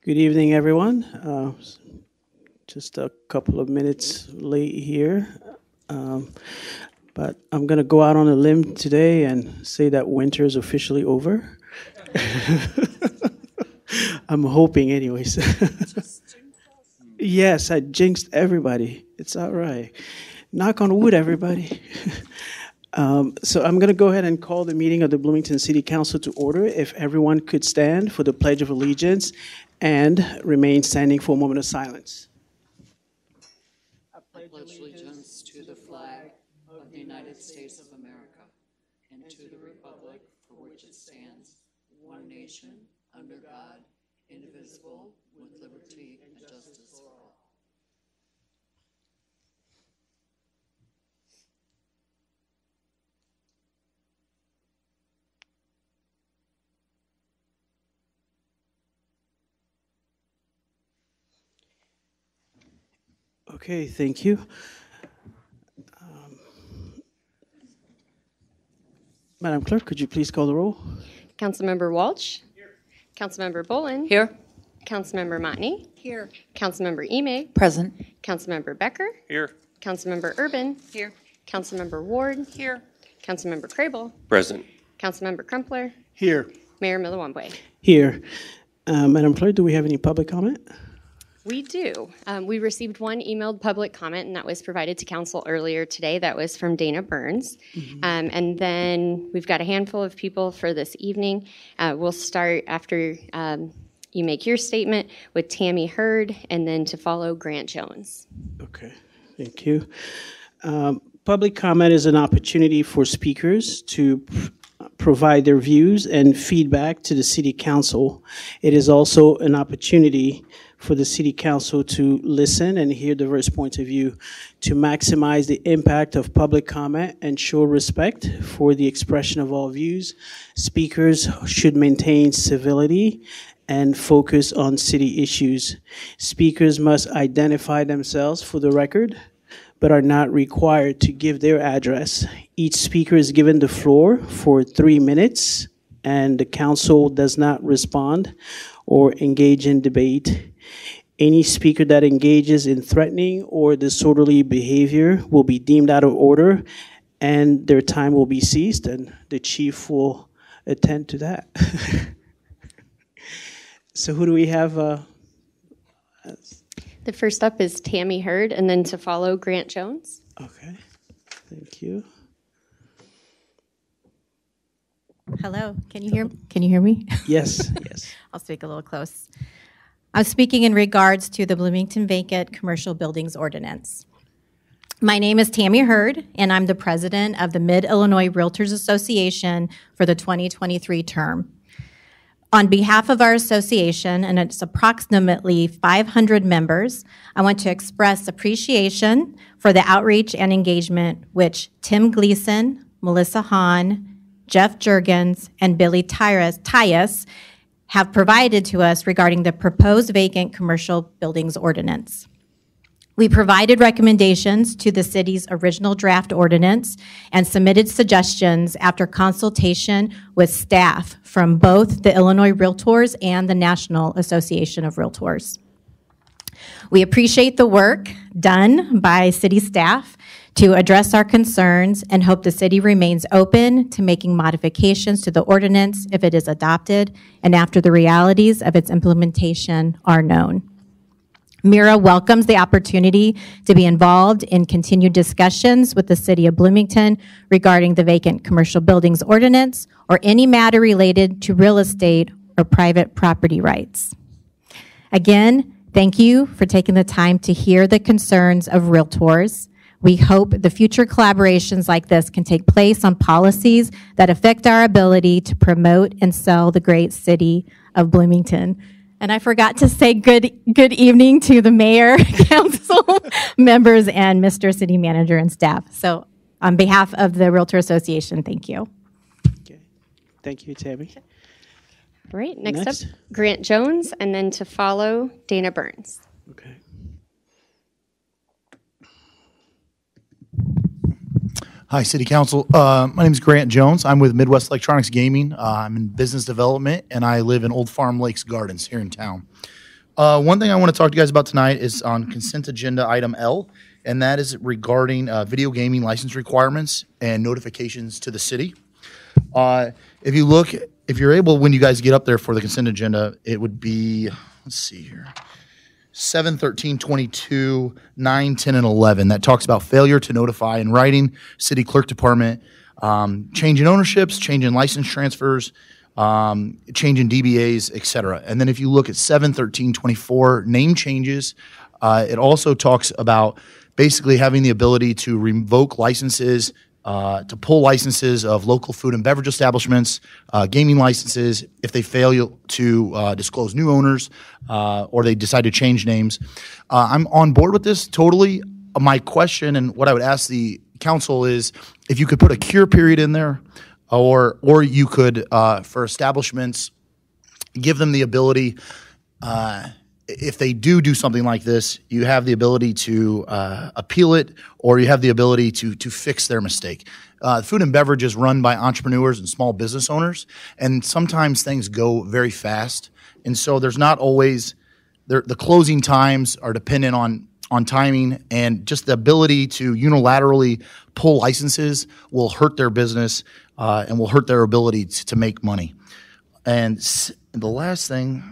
Good evening, everyone. Just a couple of minutes late here, but I'm going to go out on a limb today and say that winter is officially over. I'm hoping, anyways. Yes, I jinxed everybody. It's all right. Knock on wood, everybody. So I'm going to go ahead and call the meeting of the Bloomington City Council to order. If everyone could stand for the Pledge of Allegiance and remain standing for a moment of silence. I pledge allegiance to the flag of the United States of America and to the republic for which it stands, one nation, under God, indivisible, with liberty and justice for all. Okay, thank you. Madam Clerk, could you please call the roll? Councilmember Walsh. Here. Councilmember Bolin. Here. Councilmember Motney. Here. Councilmember Ime. Present. Councilmember Becker. Here. Councilmember Urban. Here. Councilmember Ward. Here. Councilmember Crable. Present. Councilmember Crumpler. Here. Mayor Millawamboy. Here. Madam Clerk, do we have any public comment? We do. We received one emailed public comment, and that was provided to council earlier today. That was from Dana Burns. And then we've got a handful of people for this evening. We'll start after you make your statement with Tammy Hurd, and then to follow Grant Jones. Okay, thank you. Public comment is an opportunity for speakers to provide their views and feedback to the City Council. It is also an opportunity for the City Council to listen and hear diverse points of view. To maximize the impact of public comment and show respect for the expression of all views, speakers should maintain civility and focus on city issues. Speakers must identify themselves for the record, but are not required to give their address. Each speaker is given the floor for 3 minutes, and the council does not respond or engage in debate. Any speaker that engages in threatening or disorderly behavior will be deemed out of order, and their time will be seized, and the chief will attend to that. So who do we have? The first up is Tammy Hurd, and then to follow Grant Jones. Okay, thank you. Hello, can you hear me? Yes, yes. I'll speak a little close. I'm speaking in regards to the Bloomington Vacant Commercial Buildings Ordinance. My name is Tammy Hurd, and I'm the president of the Mid-Illinois Realtors Association for the 2023 term. On behalf of our association, and it's approximately 500 members, I want to express appreciation for the outreach and engagement which Tim Gleason, Melissa Hahn, Jeff Juergens, and Billy Tyus have provided to us regarding the proposed vacant commercial buildings ordinance. We provided recommendations to the city's original draft ordinance and submitted suggestions after consultation with staff from both the Illinois Realtors and the National Association of Realtors. We appreciate the work done by city staff to address our concerns and hope the city remains open to making modifications to the ordinance if it is adopted and after the realities of its implementation are known. MIRA welcomes the opportunity to be involved in continued discussions with the City of Bloomington regarding the vacant commercial buildings ordinance or any matter related to real estate or private property rights. Again, thank you for taking the time to hear the concerns of realtors. We hope the future collaborations like this can take place on policies that affect our ability to promote and sell the great city of Bloomington. And I forgot to say good evening to the mayor, council members, and Mr. City Manager and staff. So on behalf of the Realtor Association, thank you. Okay, thank you, Tammy. All right, next up, Grant Jones, and then to follow Dana Burns. Okay. Hi, City Council. My name is Grant Jones. I'm with Midwest Electronics Gaming. I'm in business development, and I live in Old Farm Lakes Gardens here in town. One thing I want to talk to you guys about tonight is on consent agenda item L, and that is regarding video gaming license requirements and notifications to the city. If you're able, when you guys get up there for the consent agenda, it would be, let's see here, 7, 13, 22, 9, 10, and 11. That talks about failure to notify in writing, city clerk department, change in ownerships, change in license transfers, change in DBAs, et cetera. And then if you look at 7, 13, 24, name changes, it also talks about basically having the ability to revoke licenses, to pull licenses of local food and beverage establishments, gaming licenses, if they fail to disclose new owners or they decide to change names. I'm on board with this totally. My question and what I would ask the council is if you could put a cure period in there, or you could, for establishments, give them the ability, if they do something like this, you have the ability to appeal it, or you have the ability to fix their mistake. Food and beverage is run by entrepreneurs and small business owners, and sometimes things go very fast, and so there's not always the closing times are dependent on timing, and just the ability to unilaterally pull licenses will hurt their business and will hurt their ability to make money. And the last thing.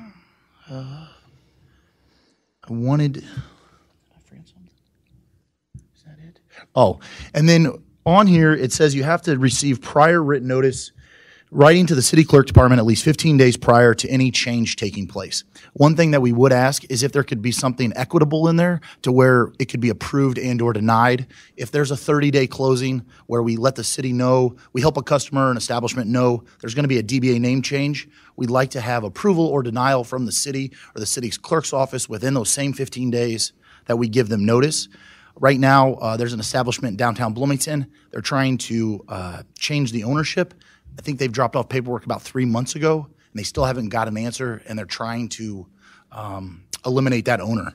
I forgot something. Is that it? Oh, and then on here it says you have to receive prior written notice, writing to the city clerk department at least 15 days prior to any change taking place. One thing that we would ask is if there could be something equitable in there to where it could be approved and or denied. If there's a 30-day closing where we let the city know, we help a customer, an establishment know there's going to be a DBA name change, we'd like to have approval or denial from the city or the city's clerk's office within those same 15 days that we give them notice. Right now, there's an establishment in downtown Bloomington. They're trying to change the ownership. I think they've dropped off paperwork about 3 months ago, and they still haven't got an answer, and they're trying to eliminate that owner.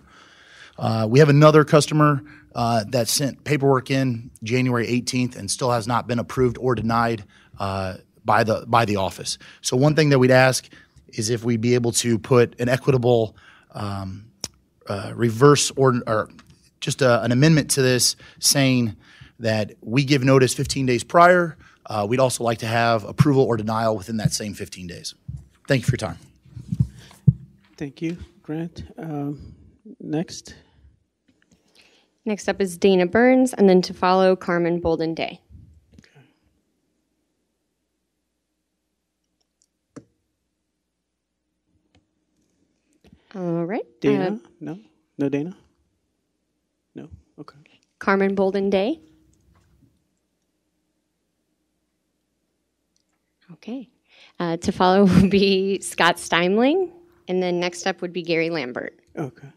We have another customer that sent paperwork in January 18th and still has not been approved or denied by the office. So one thing that we'd ask is if we'd be able to put an equitable reverse or just an amendment to this saying that we give notice 15 days prior. We'd also like to have approval or denial within that same 15 days. Thank you for your time. Thank you, Grant. Next. Next up is Dana Burns, and then to follow Carmen Bolden Day. All right. Dana? No? No Dana? No? Okay. Carmen Bolden Day. Okay. To follow will be Scott Steimling, and then next up would be Gary Lambert. Okay.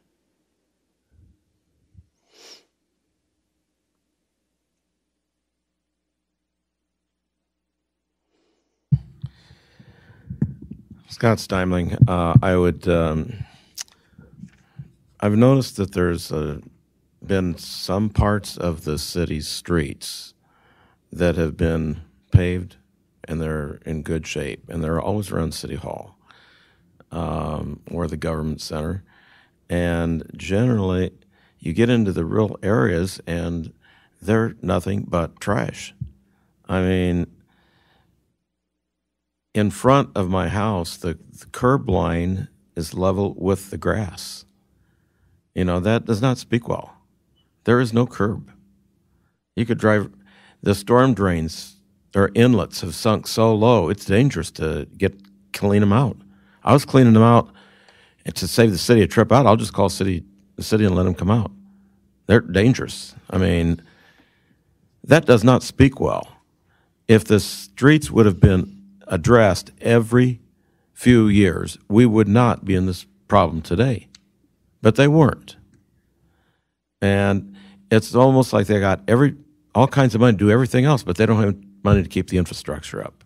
Scott Steimling, I've noticed that there's been some parts of the city's streets that have been paved and they're in good shape, and they're always around City Hall or the government center. And generally, you get into the real areas and they're nothing but trash. I mean, in front of my house, the curb line is level with the grass. You know, that does not speak well. There is no curb. You could drive, the storm drains or inlets have sunk so low, it's dangerous to clean them out. I was cleaning them out, and to save the city a trip out, I'll just call the city and let them come out. They're dangerous. I mean, that does not speak well. If the streets would have been addressed every few years, we would not be in this problem today. But they weren't. And it's almost like they got all kinds of money to do everything else, but they don't have money to keep the infrastructure up.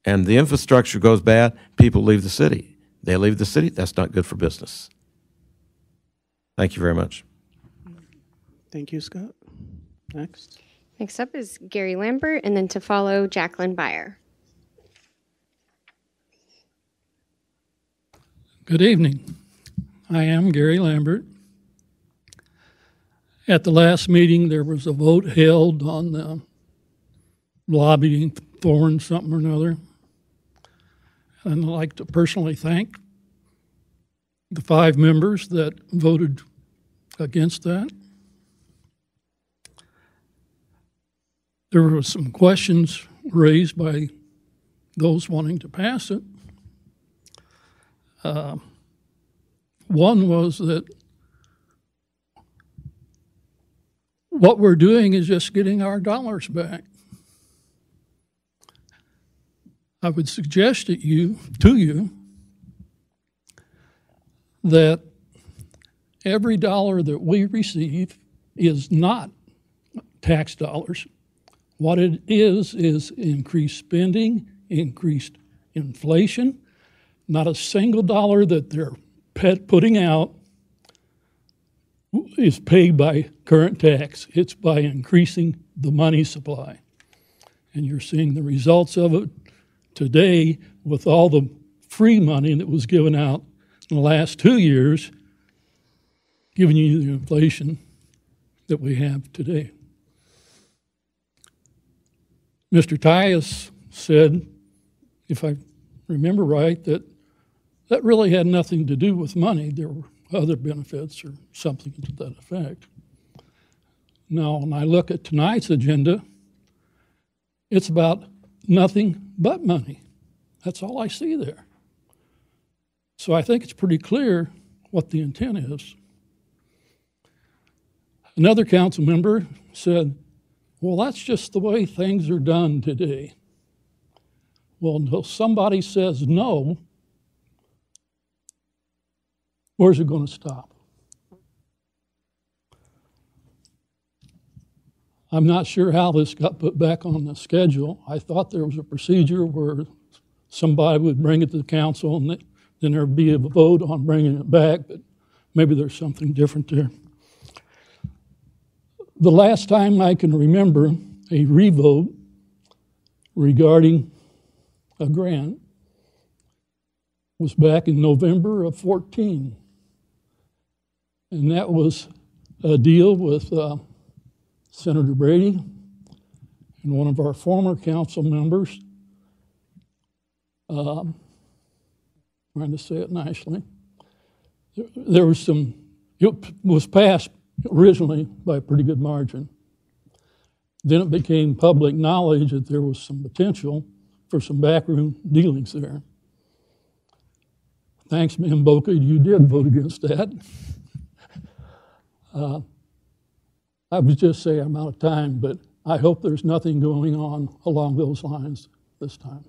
And the infrastructure goes bad, people leave the city. They leave the city, that's not good for business. Thank you very much. Thank you, Scott. Next. Next up is Gary Lambert, and then to follow Jacqueline Beyer. Good evening. I am Gary Lambert. At the last meeting, there was a vote held on the lobbying Thorne something or another. And I'd like to personally thank the 5 members that voted against that. There were some questions raised by those wanting to pass it. One was that what we're doing is just getting our dollars back. I would suggest to you that every dollar that we receive is not tax dollars. What it is increased spending, increased inflation. Not a single dollar that they're putting out is paid by current tax. It's by increasing the money supply. And you're seeing the results of it today with all the free money that was given out in the last 2 years, giving you the inflation that we have today. Mr. Tyus said, if I remember right, that really had nothing to do with money. There were other benefits or something to that effect. Now, when I look at tonight's agenda, it's about nothing but money. That's all I see there. So I think it's pretty clear what the intent is. Another council member said, well, that's just the way things are done today. Well, until somebody says no, where's it going to stop? I'm not sure how this got put back on the schedule. I thought there was a procedure where somebody would bring it to the council and then there'd be a vote on bringing it back, but maybe there's something different there. The last time I can remember a revote regarding a grant was back in November of 14. And that was a deal with Senator Brady and one of our former council members, trying to say it nicely. There was it was passed originally by a pretty good margin. Then it became public knowledge that there was some potential for some backroom dealings there. Thanks, Ma'am Boca, you did vote against that. I would just say I'm out of time, but I hope there's nothing going on along those lines this time.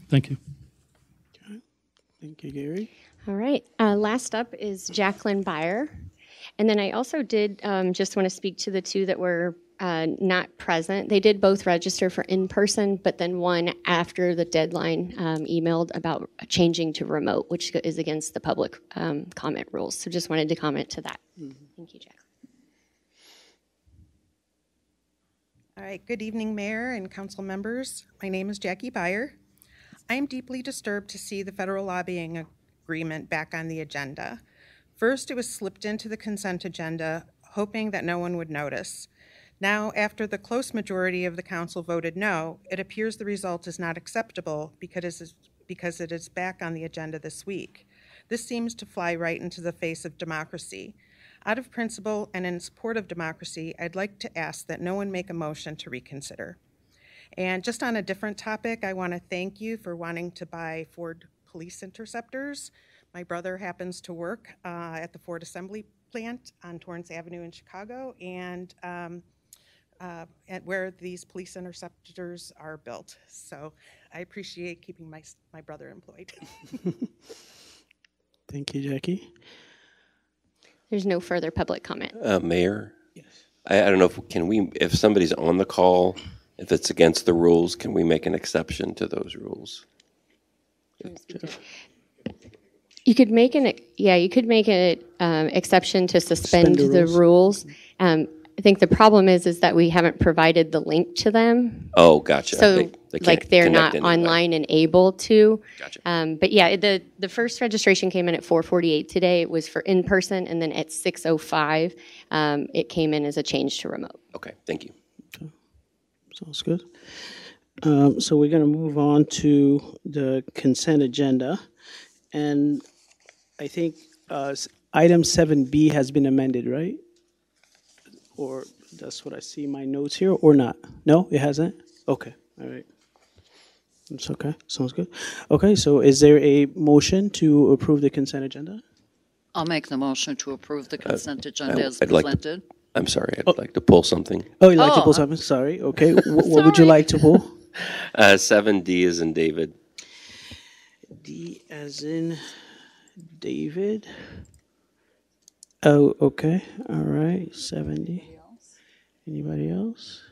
Thank you. Okay. Thank you, Gary. All right. Last up is Jacqueline Byer. And then I also did just want to speak to the 2 that were not present. They did both register for in-person, but then one after the deadline emailed about changing to remote, which is against the public comment rules. So just wanted to comment to that. Mm-hmm. Thank you, Jacqueline. All right, good evening, Mayor and council members. My name is Jackie Byer. I am deeply disturbed to see the federal lobbying agreement back on the agenda. First, it was slipped into the consent agenda, hoping that no one would notice. Now, after the close majority of the council voted no, it appears the result is not acceptable because it is back on the agenda this week. This seems to fly right into the face of democracy. Out of principle and in support of democracy, I'd like to ask that no one make a motion to reconsider. And just on a different topic, I want to thank you for wanting to buy Ford police interceptors. My brother happens to work at the Ford assembly plant on Torrance Avenue in Chicago, and at where these police interceptors are built. So I appreciate keeping my brother employed. Thank you, Jackie. There's no further public comment. Mayor? Yes. I don't know if somebody's on the call, if it's against the rules, can we make an exception to those rules? You could make an exception to suspend the rules. I think the problem is that we haven't provided the link to them. Oh, gotcha. So like they're not connect anyway. online and able to. Gotcha. But yeah, the first registration came in at 4:48 today. It was for in-person, and then at 6:05, it came in as a change to remote. Okay, thank you. Sounds good. So we're going to move on to the consent agenda. And I think item 7B has been amended, right? Or that's what I see in my notes here, or not? No, it hasn't? Okay, all right. It's okay, sounds good. Okay, so is there a motion to approve the consent agenda? I'll make the motion to approve the consent agenda as I'd like to- presented. I'm sorry, I'd like to pull something. Oh, you'd like to Oh, pull something? Sorry, okay. What would you like to pull? 7D is in David. D as in David. Oh, okay. All right. 70. Anybody else?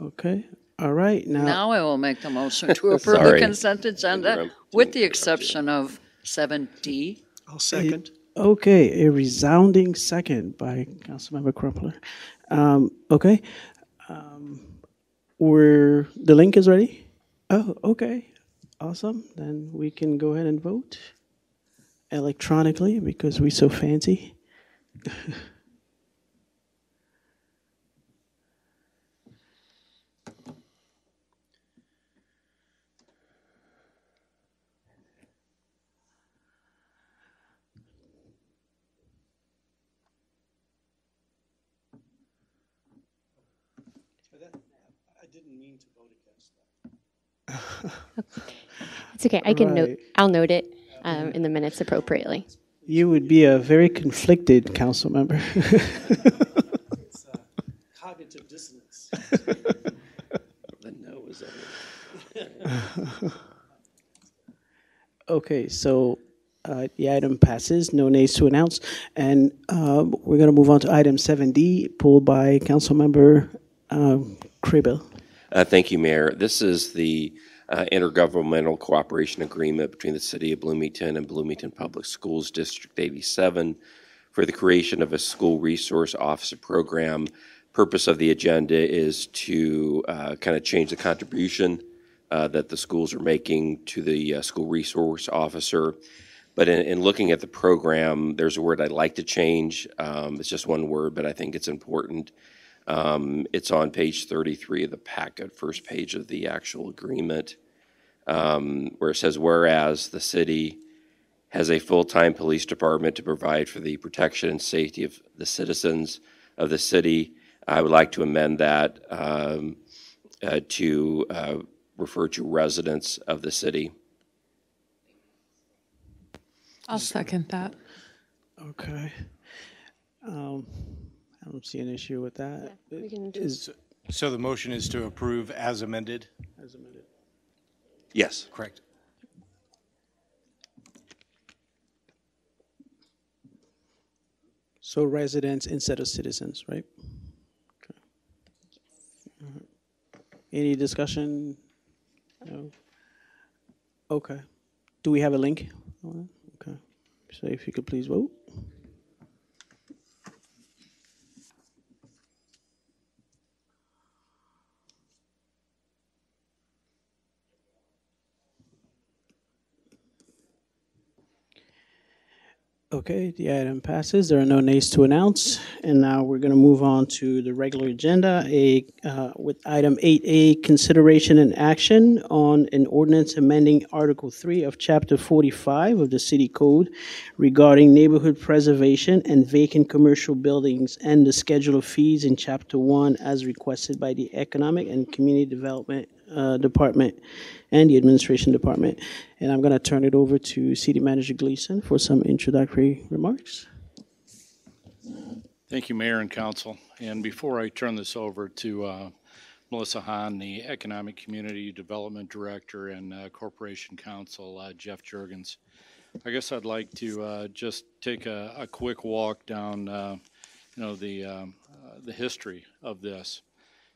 Okay. All right. Now I will make the motion to approve the Sorry. consent agenda with the exception of 7D. I'll second. Okay. A resounding second by Councilmember Crumpler. Okay. The link is ready? Oh, okay. Awesome. Then we can go ahead and vote electronically because we're so fancy. I didn't mean to vote against that. It's okay. I can note. Right. I'll note it in the minutes appropriately. You would be a very conflicted council member. It's cognitive dissonance. The no is on it. Okay, so the item passes, no nays to announce. And we're going to move on to item 7D, pulled by Councilmember Cribble. Thank you, Mayor. This is the intergovernmental cooperation agreement between the City of Bloomington and Bloomington Public Schools District 87 for the creation of a school resource officer program. Purpose of the agenda is to kind of change the contribution that the schools are making to the school resource officer. But in looking at the program, there's a word I'd like to change. It's just one word, but I think it's important. It's on page 33 of the packet, first page of the actual agreement, where it says, whereas the city has a full-time police department to provide for the protection and safety of the citizens of the city. I would like to amend that to refer to residents of the city. I'll second that. Okay. I don't see an issue with that. We can do So the motion is to approve as amended? As amended. Yes. Correct. So residents instead of citizens, right? Okay. All right. Any discussion? No? Okay. Do we have a link? Okay. So if you could please vote. Okay, the item passes. There are no nays to announce. And now we're going to move on to the regular agenda, with item 8A, consideration and action on an ordinance amending Article 3 of Chapter 45 of the City Code regarding neighborhood preservation and vacant commercial buildings and the schedule of fees in Chapter 1 as requested by the Economic and Community Development Department and the Administration Department. And I'm going to turn it over to City Manager Gleason for some introductory remarks. Thank you, Mayor and Council. And before I turn this over to Melissa Hahn, the Economic Community Development Director, and Corporation Counsel Jeff Juergens, I guess I'd like to just take a quick walk down, the history of this.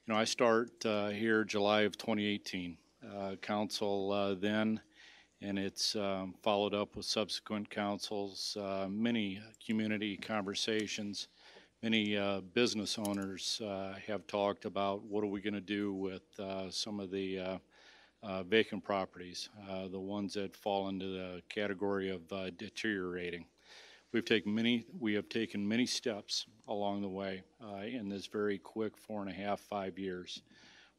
I start here July of 2018. Council then, and it's followed up with subsequent councils, many community conversations, many business owners have talked about what are we going to do with some of the vacant properties, the ones that fall into the category of deteriorating. We have taken many steps along the way in this very quick 4.5, 5 years,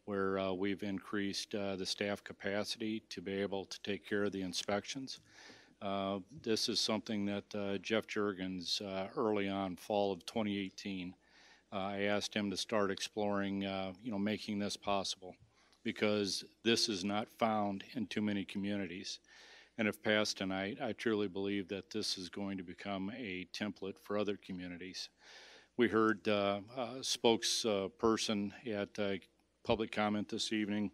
where we've increased the staff capacity to be able to take care of the inspections. This is something that Jeff Juergens, early on, fall of 2018, I asked him to start exploring, making this possible, because this is not found in too many communities. And if passed tonight, I truly believe that this is going to become a template for other communities. We heard a spokesperson at public comment this evening,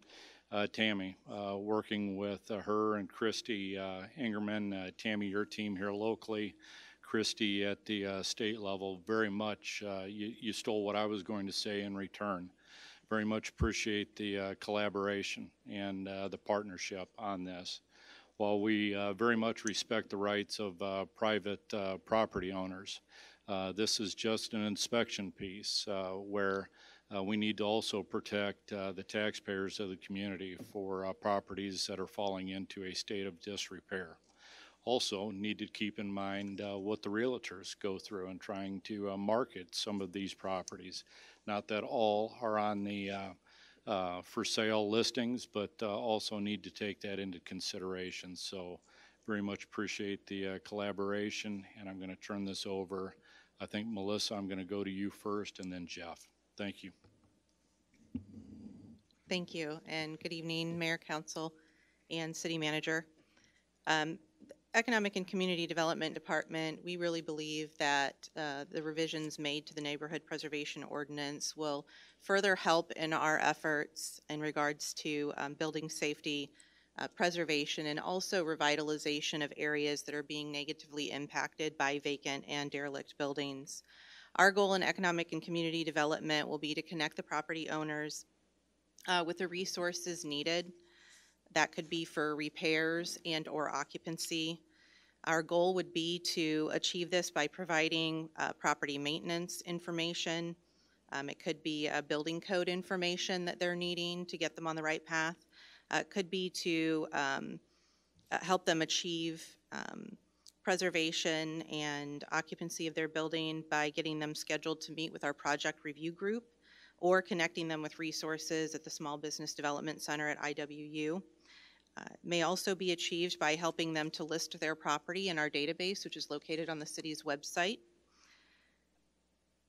Tammy, working with her and Christy Ingerman. Tammy, your team here locally, Christy at the state level, very much, you stole what I was going to say in return. Very much appreciate the collaboration and the partnership on this. While we very much respect the rights of private property owners, this is just an inspection piece where we need to also protect the taxpayers of the community for properties that are falling into a state of disrepair. Also need to keep in mind what the realtors go through in trying to market some of these properties. Not that all are on the for sale listings, but also need to take that into consideration. So very much appreciate the collaboration, and I'm going to turn this over. I think, Melissa, I'm going to go to you first, and then Jeff. Thank you. Thank you, and good evening, Mayor, Council, and City Manager. Economic and Community Development Department, we really believe that the revisions made to the Neighborhood Preservation Ordinance will further help in our efforts in regards to building safety, preservation, and also revitalization of areas that are being negatively impacted by vacant and derelict buildings. Our goal in Economic and Community Development will be to connect the property owners with the resources needed. That could be for repairs and or occupancy. Our goal would be to achieve this by providing property maintenance information. It could be building code information that they're needing to get them on the right path. It could be to help them achieve preservation and occupancy of their building by getting them scheduled to meet with our project review group or connecting them with resources at the Small Business Development Center at IWU. It may also be achieved by helping them to list their property in our database, which is located on the city's website.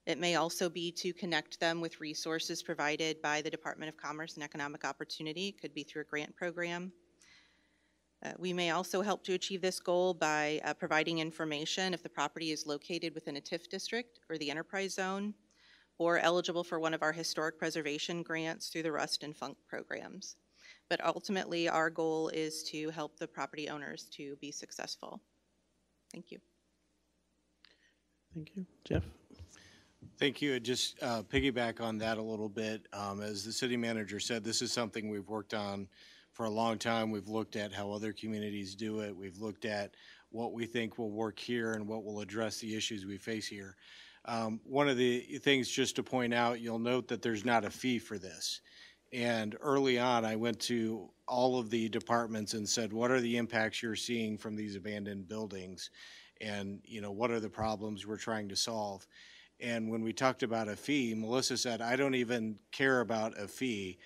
It may also be to connect them with resources provided by the Department of Commerce and Economic Opportunity. It could be through a grant program. We may also help to achieve this goal by providing information if the property is located within a TIF district or the enterprise zone, or eligible for one of our historic preservation grants through the Rust and Funk programs. But ultimately, our goal is to help the property owners to be successful. Thank you. Thank you. Jeff? Thank you. Just piggyback on that a little bit. As the city manager said, this is something we've worked on for a long time. We've looked at how other communities do it. We've looked at what we think will work here and what will address the issues we face here. One of the things just to point out, you'll note that there's not a fee for this. And early on, I went to all of the departments and said, what are the impacts you're seeing from these abandoned buildings? And, what are the problems we're trying to solve? And when we talked about a fee, Melissa said, I don't even care about a fee.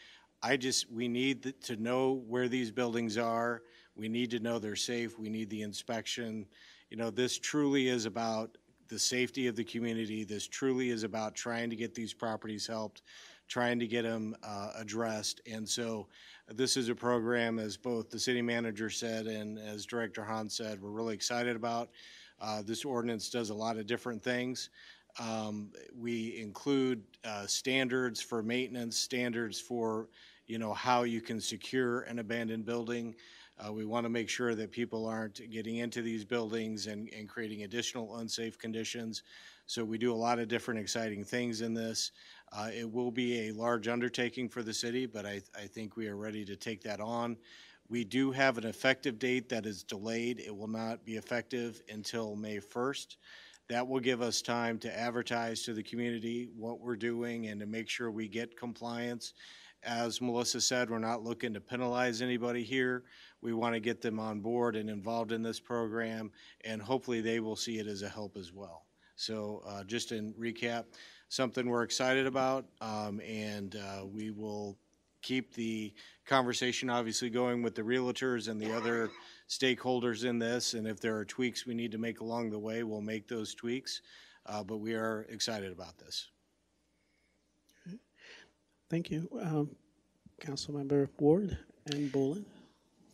We need to know where these buildings are. We need to know they're safe. We need the inspection. This truly is about the safety of the community. This truly is about trying to get these properties helped, trying to get them addressed. And so this is a program, as both the city manager said and as Director Hahn said, we're really excited about. This ordinance does a lot of different things. We include standards for maintenance, standards for how you can secure an abandoned building. We want to make sure that people aren't getting into these buildings and creating additional unsafe conditions. So we do a lot of different exciting things in this. It will be a large undertaking for the city, but I think we are ready to take that on. We do have an effective date that is delayed. It will not be effective until May 1st. That will give us time to advertise to the community what we're doing and to make sure we get compliance As Melissa said, we're not looking to penalize anybody here. We want to get them on board and involved in this program, and hopefully they will see it as a help as well. So just in recap, something we're excited about, and we will keep the conversation obviously going with the realtors and the other stakeholders in this, and if there are tweaks we need to make along the way, we'll make those tweaks, but we are excited about this. Thank you. Councilmember Ward and Bolin.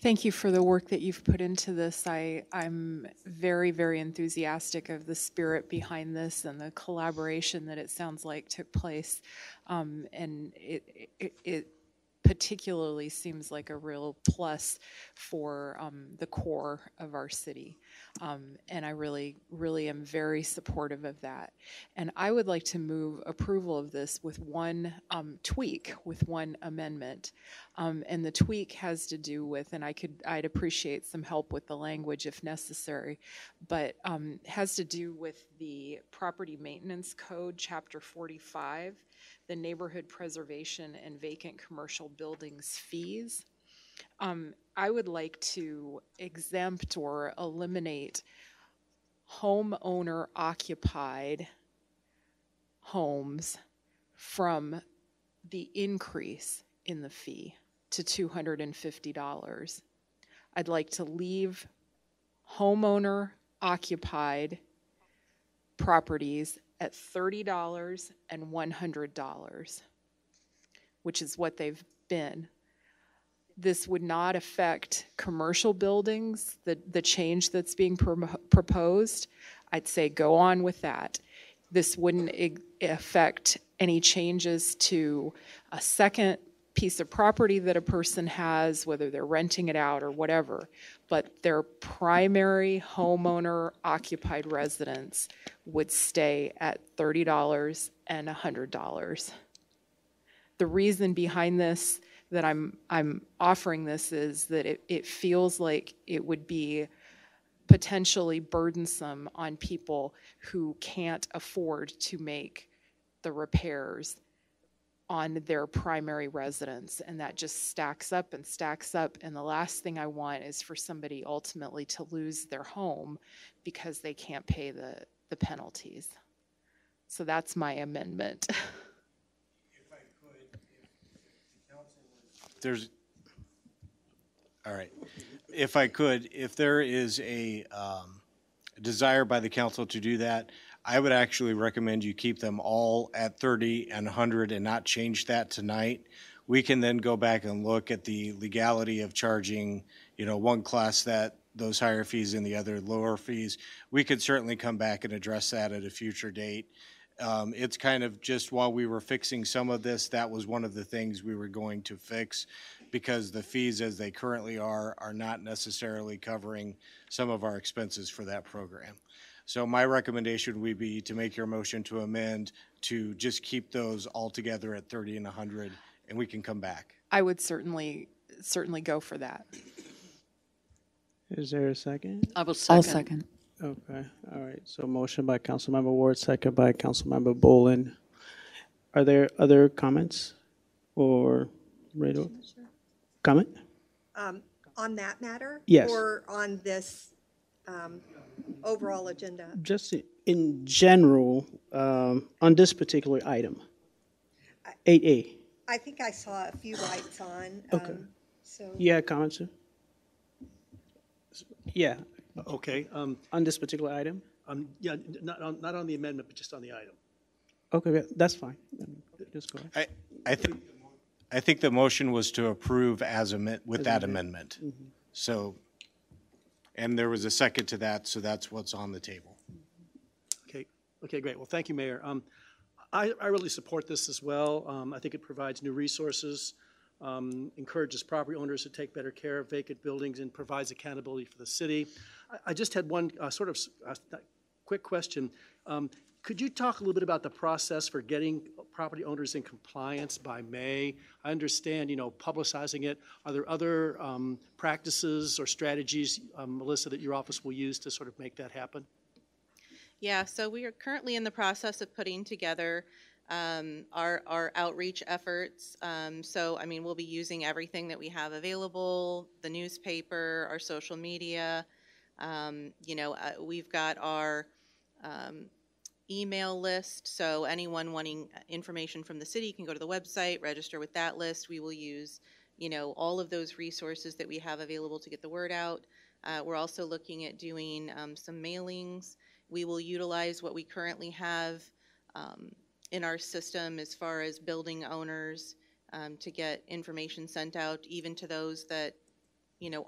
Thank you for the work that you've put into this. I'm very, very enthusiastic of the spirit behind this and the collaboration that it sounds like took place. And it particularly seems like a real plus for the core of our city. And I really, really am very supportive of that. And I would like to move approval of this with one tweak, with one amendment. And the tweak has to do with, and I'd appreciate some help with the language if necessary, but has to do with the Property Maintenance Code, Chapter 45, the Neighborhood Preservation and Vacant Commercial Buildings fees. I would like to exempt or eliminate homeowner occupied homes from the increase in the fee to $250. I'd like to leave homeowner occupied properties at $30 and $100, which is what they've been. This would not affect commercial buildings, the change that's being proposed. I'd say go on with that. This wouldn't affect any changes to a second piece of property that a person has, whether they're renting it out or whatever, but their primary homeowner occupied residence would stay at $30 and $100. The reason behind this, that I'm offering this, is that it feels like it would be potentially burdensome on people who can't afford to make the repairs on their primary residence, and that just stacks up and stacks up, and the last thing I want is for somebody ultimately to lose their home because they can't pay the penalties. So that's my amendment. All right. If I could, if there is a desire by the council to do that, I would actually recommend you keep them all at 30 and 100 and not change that tonight. We can then go back and look at the legality of charging, one class those higher fees and the other lower fees. We could certainly come back and address that at a future date. It's kind of just while we were fixing some of this, that was one of the things we were going to fix, because the fees as they currently are not necessarily covering some of our expenses for that program. So my recommendation would be to make your motion to amend to just keep those all together at 30 and 100, and we can come back. I would certainly go for that. Is there a second? I will second. I'll second. Okay, all right. So motion by Councilmember Ward, second by Councilmember Bolin. Are there other comments or comment? On that matter? Yes. Or on this overall agenda? Just in general, on this particular item, 8A. I think I saw a few lights on. Okay. So You had comments, sir? Yeah, Okay, on this particular item? yeah, not on the amendment, but just on the item. Okay, that's fine. Just go ahead. I think the motion was to approve with that amendment. Mm-hmm. So, and there was a second to that, so that's what's on the table. Okay, great. Well, thank you, Mayor. I really support this as well. I think it provides new resources, encourages property owners to take better care of vacant buildings, and provides accountability for the city. I just had one quick question. Could you talk a little bit about the process for getting property owners in compliance by May? I understand, publicizing it. Are there other practices or strategies, Melissa, that your office will use to sort of make that happen? Yeah, so we are currently in the process of putting together our outreach efforts. So, I mean, we'll be using everything that we have available, the newspaper, our social media. We've got our email list, so anyone wanting information from the city can go to the website, register with that list. We will use, all of those resources that we have available to get the word out. We're also looking at doing some mailings. We will utilize what we currently have in our system as far as building owners to get information sent out, even to those that,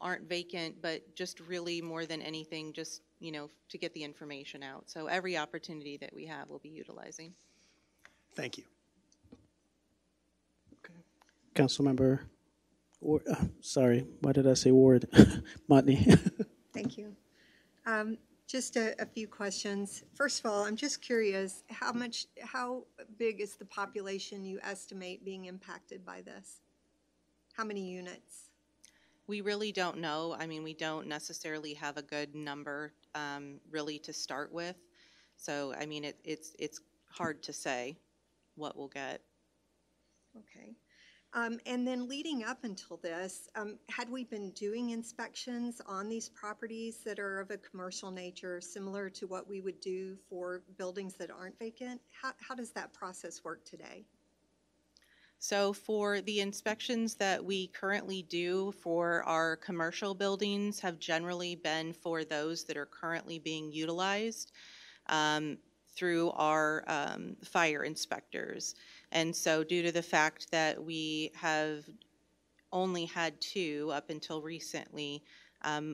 aren't vacant, but just really more than anything, just, to get the information out. So every opportunity that we have, we'll be utilizing. Thank you. Councilmember, sorry, why did I say Ward? Motney. Thank you. Just a few questions. First of all, I'm just curious, how big is the population you estimate being impacted by this? How many units? We really don't know. I mean, we don't necessarily have a good number really to start with. So, I mean, it's hard to say what we'll get. Okay. And then leading up until this, had we been doing inspections on these properties that are of a commercial nature, similar to what we would do for buildings that aren't vacant? How does that process work today? So for the inspections that we currently do for our commercial buildings have generally been for those that are currently being utilized through our fire inspectors. And so due to the fact that we have only had 2 up until recently,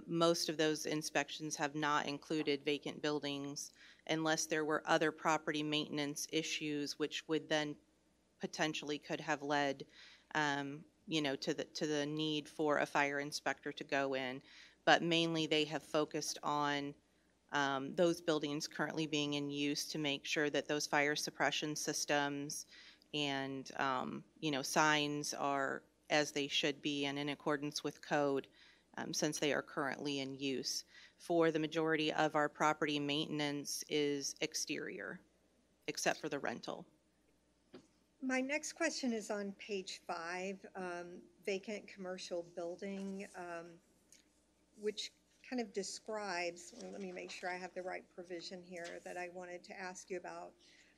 most of those inspections have not included vacant buildings unless there were other property maintenance issues, which would then potentially could have led to the need for a fire inspector to go in. But mainly they have focused on those buildings currently being in use to make sure that those fire suppression systems and signs are as they should be and in accordance with code since they are currently in use. For the majority of our property, maintenance is exterior, except for the rental. My next question is on page 5, vacant commercial building, which kind of describes, let me make sure I have the right provision here that I wanted to ask you about.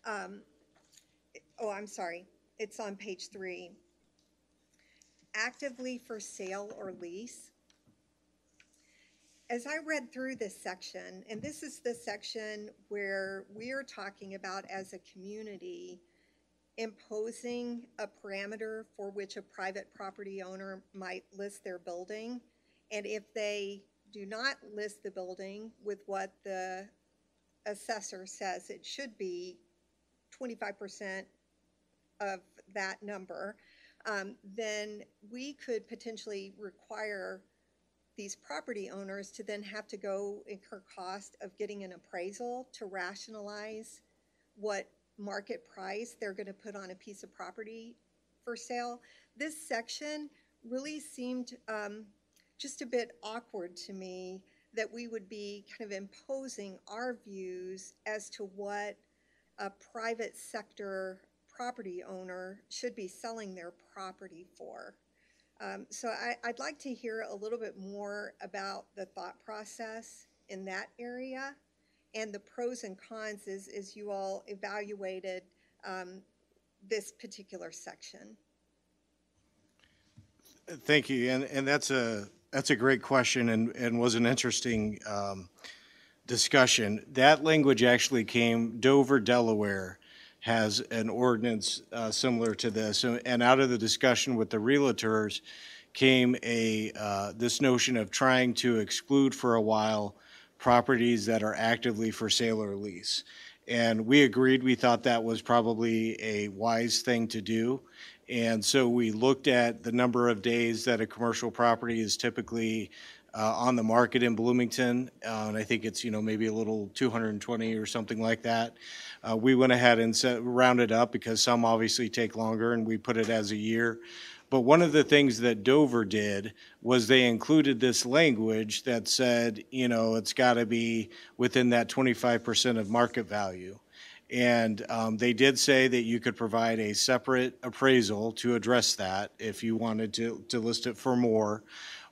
I'm sorry, it's on page 3. Actively for sale or lease. As I read through this section, and this is the section where we are talking about as a community imposing a parameter for which a private property owner might list their building, and if they do not list the building with what the assessor says it should be 25% of that number, then we could potentially require these property owners to then have to go incur cost of getting an appraisal to rationalize what market price they're going to put on a piece of property for sale. This section really seemed just a bit awkward to me, that we would be kind of imposing our views as to what a private sector property owner should be selling their property for. So I'd like to hear a little bit more about the thought process in that area and the pros and cons as you all evaluated this particular section. Thank you, and that's a great question and was an interesting discussion. That language actually came, Dover, Delaware has an ordinance similar to this, and out of the discussion with the realtors came this notion of trying to exclude for a while properties that are actively for sale or lease. And we agreed, we thought that was probably a wise thing to do. And so we looked at the number of days that a commercial property is typically on the market in Bloomington, and I think it's maybe a little 220 or something like that. We went ahead and rounded up because some obviously take longer, and we put it as a year. But one of the things that Dover did was they included this language that said, it's got to be within that 25% of market value. And they did say that you could provide a separate appraisal to address that if you wanted to list it for more.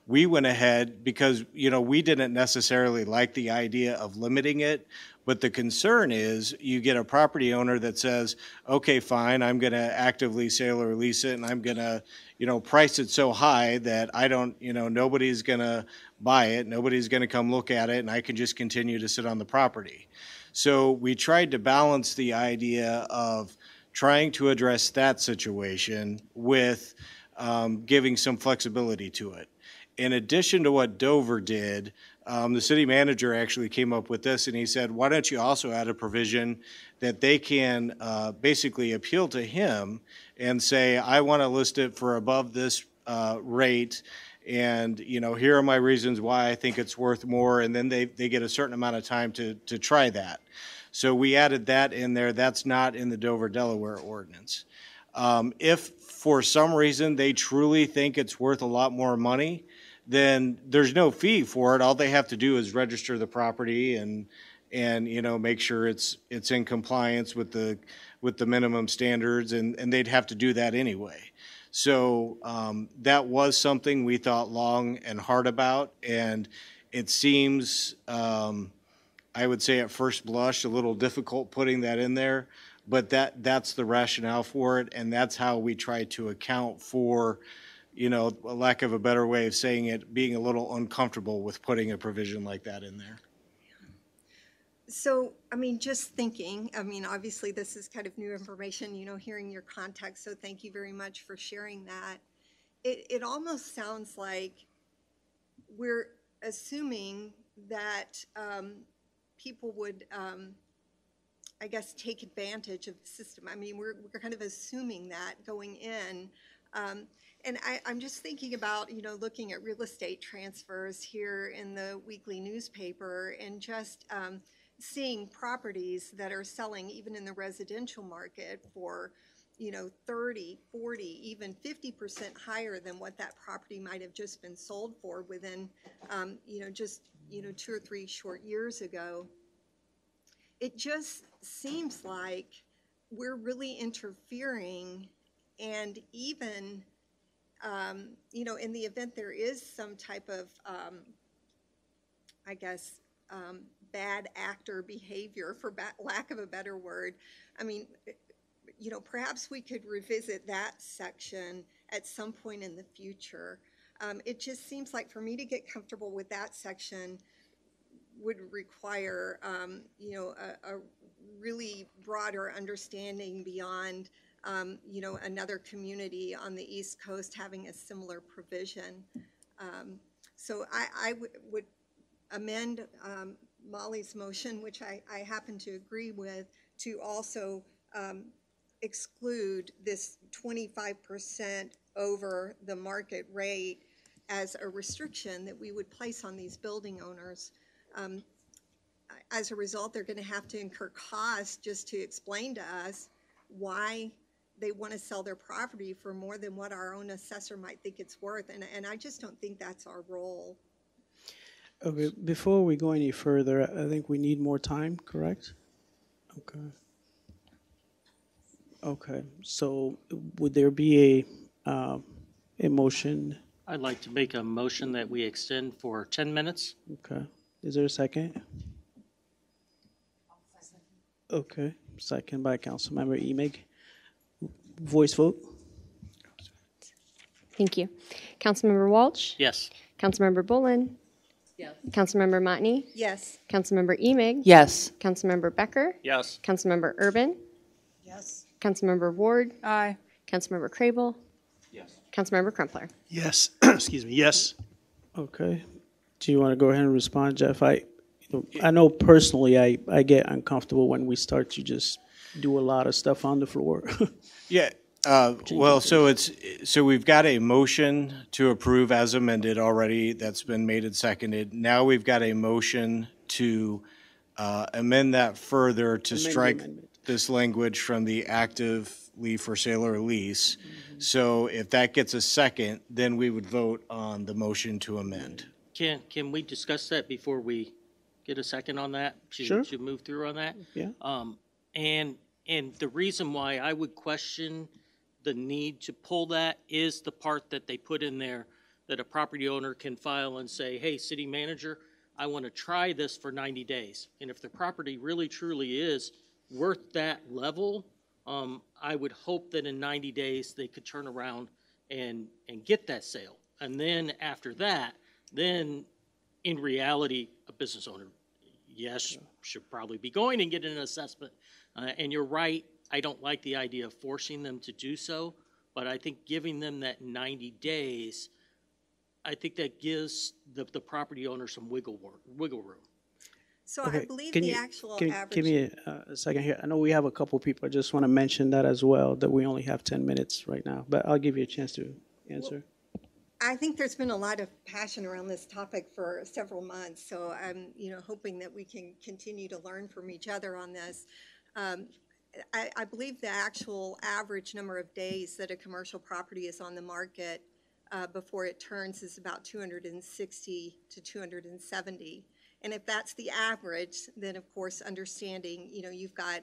We went ahead because, we didn't necessarily like the idea of limiting it, but the concern is you get a property owner that says, okay, fine, I'm going to actively sale or lease it, and I'm going to, price it so high that I don't, nobody's going to buy it, nobody's going to come look at it, and I can just continue to sit on the property. So we tried to balance the idea of trying to address that situation with giving some flexibility to it. In addition to what Dover did, the city manager actually came up with this, and he said, why don't you also add a provision that they can basically appeal to him and say, I want to list it for above this rate, and here are my reasons why I think it's worth more, and then they get a certain amount of time to try that. So we added that in there. That's not in the Dover, Delaware ordinance. If for some reason they truly think it's worth a lot more money, then there's no fee for it. All they have to do is register the property and make sure it's in compliance with the minimum standards, and they'd have to do that anyway. So that was something we thought long and hard about, and it seems, I would say at first blush, a little difficult putting that in there, but that's the rationale for it, and that's how we try to account for, a lack of a better way of saying it, being a little uncomfortable with putting a provision like that in there. So, just thinking, obviously this is kind of new information, hearing your context, so thank you very much for sharing that. It almost sounds like we're assuming that people would, I guess, take advantage of the system. We're kind of assuming that going in. And I'm just thinking about, looking at real estate transfers here in the weekly newspaper and just seeing properties that are selling even in the residential market for, 30, 40, even 50% higher than what that property might have just been sold for within, just, 2 or 3 short years ago. It just seems like we're really interfering, and even in the event there is some type of, bad actor behavior, for lack of a better word, perhaps we could revisit that section at some point in the future. It just seems like for me to get comfortable with that section would require, a really broader understanding beyond another community on the East Coast having a similar provision. So I would amend Molly's motion, which I happen to agree with, to also exclude this 25% over the market rate as a restriction that we would place on these building owners. As a result, they're going to have to incur costs just to explain to us why they want to sell their property for more than what our own assessor might think it's worth. And I just don't think that's our role. Okay, before we go any further, I think we need more time, correct? Okay, so would there be a motion? I'd like to make a motion that we extend for 10 minutes. Okay, is there a second? Okay, second by Councilmember Emig. Voice vote. Thank you. Councilmember Walsh? Yes. Councilmember Bullen? Yes. Councilmember Motney? Yes. Councilmember Emig? Yes. Councilmember Becker? Yes. Councilmember Urban? Yes. Councilmember Ward? Aye. Councilmember Crable? Yes. Councilmember Crumpler? Yes. Excuse me. Yes. Okay. Do you want to go ahead and respond, Jeff? I know personally I get uncomfortable when we start to just do a lot of stuff on the floor. Yeah. So we've got a motion to approve as amended already that's been made and seconded. Now we've got a motion to amend that further to strike this language from the actively for sale or lease. Mm-hmm. So if that gets a second, then we would vote on the motion to amend. Can we discuss that before we get a second on that? Sure. To move through on that? Yeah. And the reason why I would question the need to pull that is the part that they put in there that a property owner can file and say, hey, city manager, I want to try this for 90 days. And if the property really truly is worth that level, I would hope that in 90 days they could turn around and get that sale. And then after that, then in reality, a business owner, yes, should probably be going and getting an assessment. And you're right, I don't like the idea of forcing them to do so, but I think giving them that 90 days, I think that gives the property owner some wiggle room. So Okay, I believe can the you- actual can you average. give me a second here? I know we have a couple people. I just want to mention that as well, that we only have 10 minutes right now, but I'll give you a chance to answer. I think there's been a lot of passion around this topic for several months, so I'm, hoping that we can continue to learn from each other on this. I believe the actual average number of days that a commercial property is on the market before it turns is about 260 to 270. And if that's the average, then of course, understanding, you've got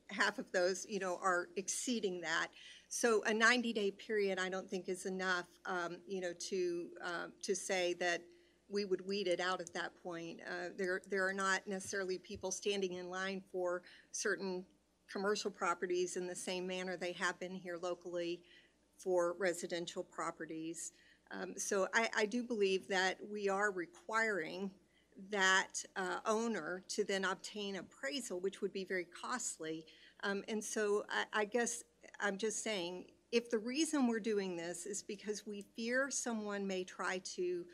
half of those, are exceeding that. So a 90-day period, I don't think is enough, to say that we would weed it out at that point. There are not necessarily people standing in line for certain commercial properties in the same manner they have been here locally for residential properties. So I do believe that we are requiring that owner to then obtain appraisal, which would be very costly. And so I guess I'm just saying, if the reason we're doing this is because we fear someone may try to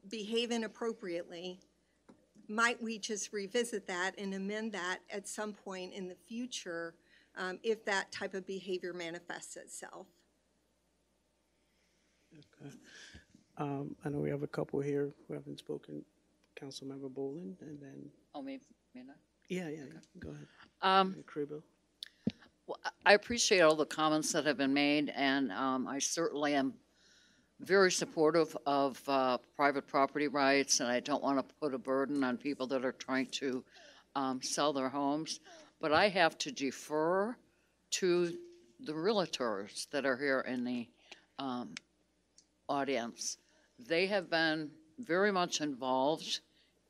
behave inappropriately, might we just revisit that and amend that at some point in the future if that type of behavior manifests itself? Okay. I know we have a couple here who haven't spoken. Councilmember Boland, and then. Oh, me not? Yeah, go ahead. Cribble. Well, I appreciate all the comments that have been made, and I certainly am very supportive of private property rights, and I don't want to put a burden on people that are trying to sell their homes. But I have to defer to the realtors that are here in the audience. They have been very much involved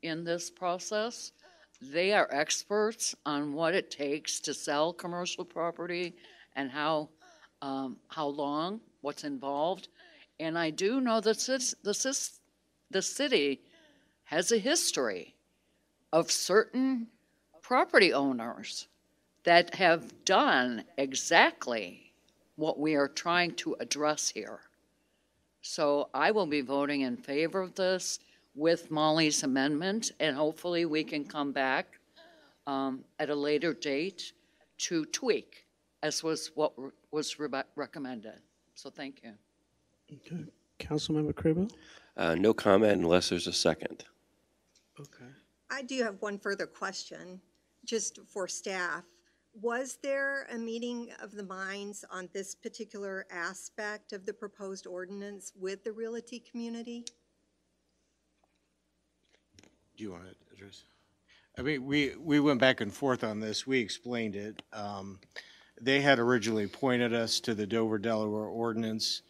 in this process. They are experts on what it takes to sell commercial property and how long, what's involved. And I do know that the city has a history of certain property owners that have done exactly what we are trying to address here. So I will be voting in favor of this with Molly's amendment, and hopefully we can come back at a later date to tweak, as was what was recommended. So thank you. Okay. Councilmember Cribble? No comment unless there's a second. Okay. I do have one further question, just for staff. Was there a meeting of the minds on this particular aspect of the proposed ordinance with the realty community? Do you want to address? I mean, we went back and forth on this. We explained it. They had originally pointed us to the Dover, Delaware ordinance,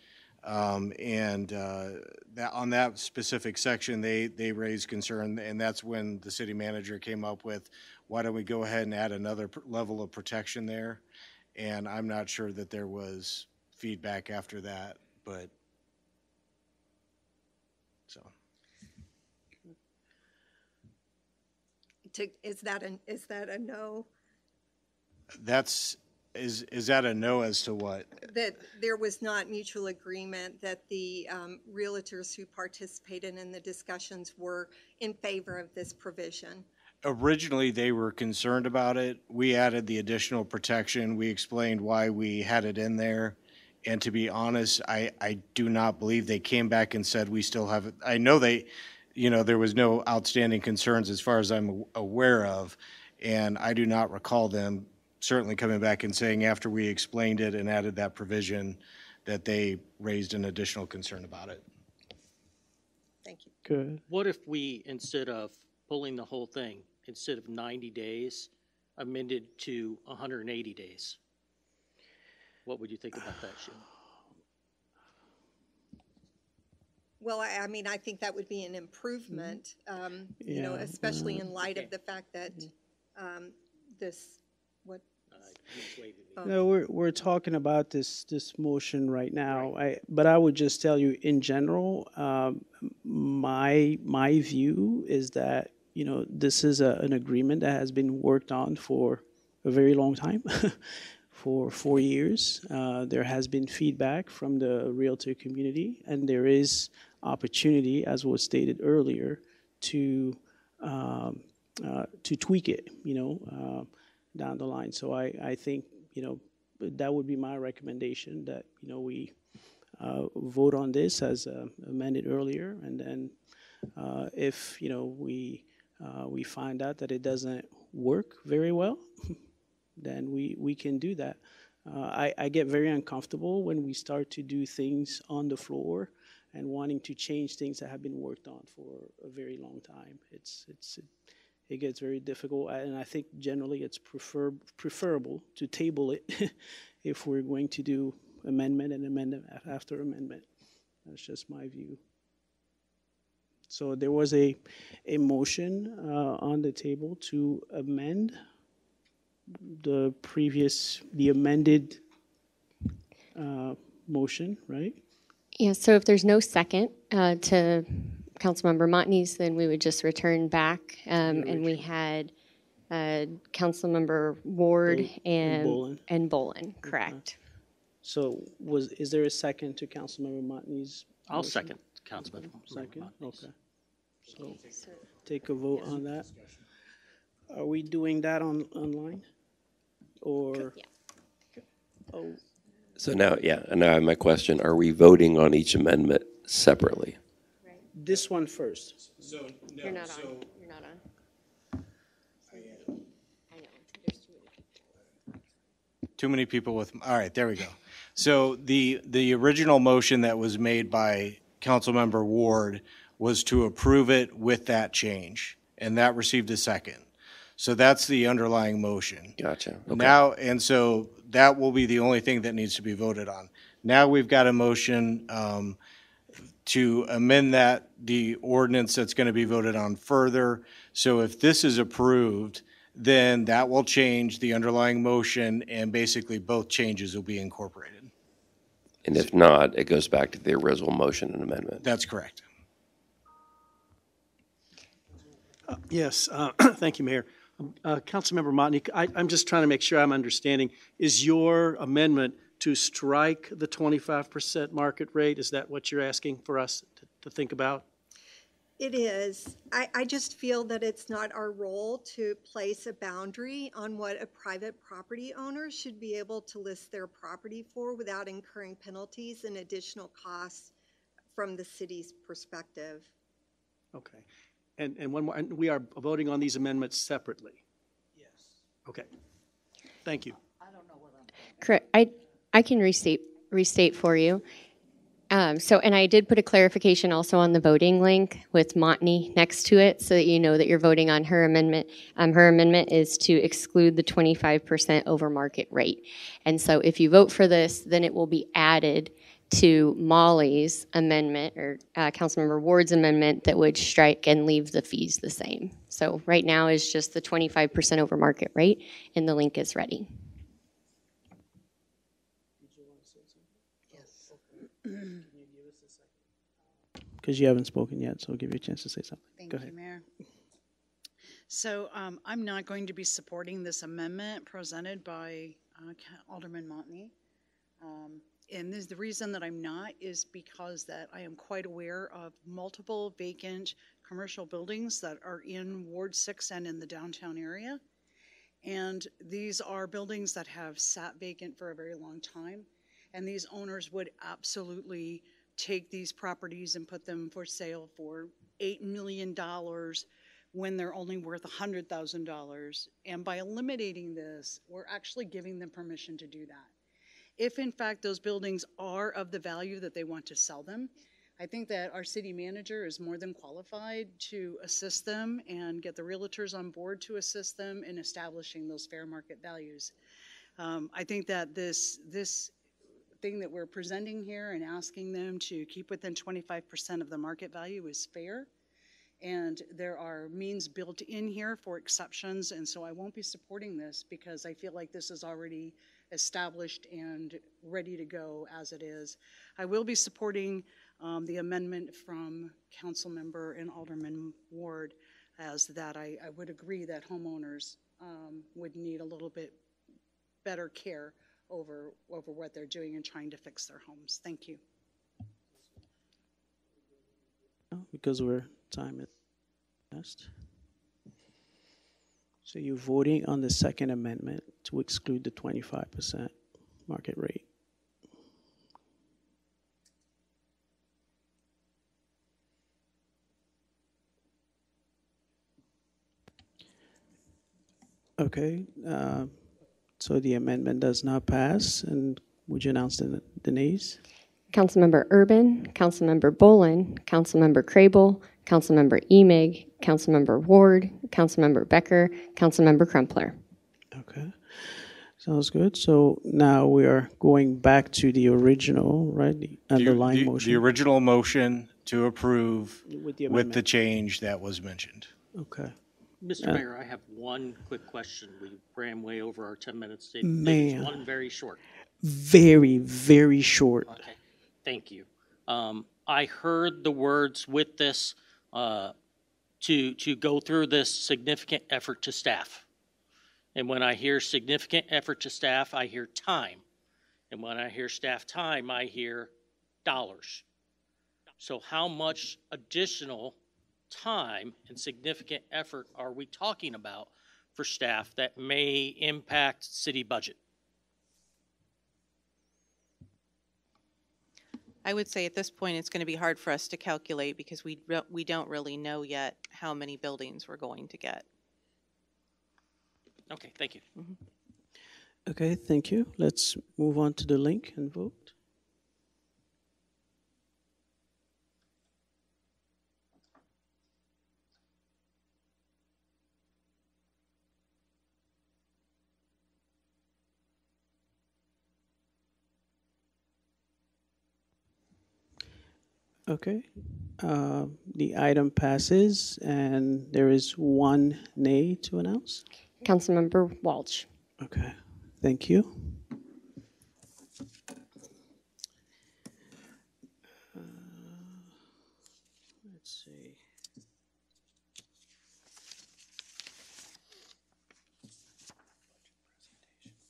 and that on that specific section, they raised concern, and that's when the city manager came up with, why don't we go ahead and add another level of protection there? And I'm not sure that there was feedback after that, but so. Is that a no? Is that a no as to what? That there was not mutual agreement that the realtors who participated in the discussions were in favor of this provision? Originally, they were concerned about it. We added the additional protection. We explained why we had it in there. And to be honest, I do not believe they came back and said we still have it. I know there was no outstanding concerns as far as I'm aware of. And I do not recall them certainly coming back and saying after we explained it and added that provision that they raised an additional concern about it. Thank you. Good. What if we, instead of pulling the whole thing, instead of 90 days, amended to 180 days. What would you think about that, Sheila? Well, I mean, I think that would be an improvement, you know, Yeah, especially in light of the fact that this, what? No, we're talking about this motion right now. But I would just tell you in general, my view is that, you know, this is an agreement that has been worked on for a very long time, for 4 years. There has been feedback from the realtor community, and there is opportunity, as was stated earlier, to tweak it, you know, down the line. So I think, you know, that would be my recommendation, that, you know, we vote on this as amended earlier, and then if, you know, we find out that it doesn't work very well, then we can do that. I get very uncomfortable when we start to do things on the floor and wanting to change things that have been worked on for a very long time. It gets very difficult, and I think generally it's preferable to table it if we're going to do amendment and amendment after amendment. That's just my view. So there was a motion on the table to amend the amended motion, right? Yeah, so if there's no second to Councilmember Motney's, then we would just return back. And we had Councilmember Ward and Bolin, correct. So is there a second to Councilmember Motney's? I'll second Councilmember. Second, okay. So take a vote on that. Are we doing that online? Or? Yeah. Oh, So now, yeah, and now I have my question. Are we voting on each amendment separately? this one first. So, no, You're not so. on. You're not on. I know. There's Too many people with, all right, there we go. So the original motion that was made by Councilmember Ward was to approve it with that change, and that received a second. So that's the underlying motion. Gotcha. Okay. Now, and so that will be the only thing that needs to be voted on. Now we've got a motion to amend the ordinance that's going to be voted on further. So if this is approved, then that will change the underlying motion, and basically both changes will be incorporated. And if not, it goes back to the original motion and amendment. That's correct. Yes, thank you, Mayor. Councilmember Motney, I'm just trying to make sure I'm understanding. Is your amendment to strike the 25% market rate? Is that what you're asking for us to think about? It is. I just feel that it's not our role to place a boundary on what a private property owner should be able to list their property for without incurring penalties and additional costs from the city's perspective. Okay. And one more, and we are voting on these amendments separately? Yes. Okay. Thank you. Correct. I can restate for you. And I did put a clarification also on the voting link with Motney next to it, so that you know that you're voting on her amendment. Her amendment is to exclude the 25% over market rate. And so if you vote for this, then it will be added to Molly's amendment, or Councilmember Ward's amendment, that would strike and leave the fees the same. So right now is just the 25% over market rate, and the link is ready. Because you haven't spoken yet, so I'll give you a chance to say something. Thank Go you, ahead. Mayor. So I'm not going to be supporting this amendment presented by Alderman Motney. And the reason that I'm not is because that I am quite aware of multiple vacant commercial buildings that are in Ward 6 and in the downtown area. And these are buildings that have sat vacant for a very long time. And these owners would absolutely take these properties and put them for sale for $8 million when they're only worth $100,000. And by eliminating this, we're actually giving them permission to do that. If in fact those buildings are of the value that they want to sell them, I think that our city manager is more than qualified to assist them and get the realtors on board to assist them in establishing those fair market values. I think that this thing that we're presenting here and asking them to keep within 25% of the market value is fair. And there are means built in here for exceptions, and so I won't be supporting this because I feel like this is already established and ready to go as it is. I will be supporting the amendment from Councilmember and Alderman Ward, as that I would agree that homeowners would need a little bit better care over what they're doing and trying to fix their homes. Thank you. Because we're time it passed. So you're voting on the second amendment to exclude the 25% market rate. Okay, so the amendment does not pass, and would you announce the nays? Councilmember Urban, Councilmember Bolin, Councilmember Crable, Councilmember Emig, Councilmember Ward, Councilmember Becker, Councilmember Crumpler. Okay, sounds good. So now we are going back to the original, right? The underlying motion. The original motion to approve With the with the change that was mentioned. Okay. Mr. Mayor, I have one quick question. We ran way over our 10 minutes. Man. One very short. Very, very short. Okay, thank you. I heard the words with this to go through this significant effort to staff. And when I hear significant effort to staff, I hear time. And when I hear staff time, I hear dollars. So how much additional time and significant effort are we talking about for staff that may impact city budget? I would say at this point it's going to be hard for us to calculate because we don't really know yet how many buildings we're going to get. Okay, thank you. Okay, thank you. Let's move on to the link and vote. Okay, the item passes, and there is one nay to announce. Councilmember Walsh. Okay, thank you. Let's see.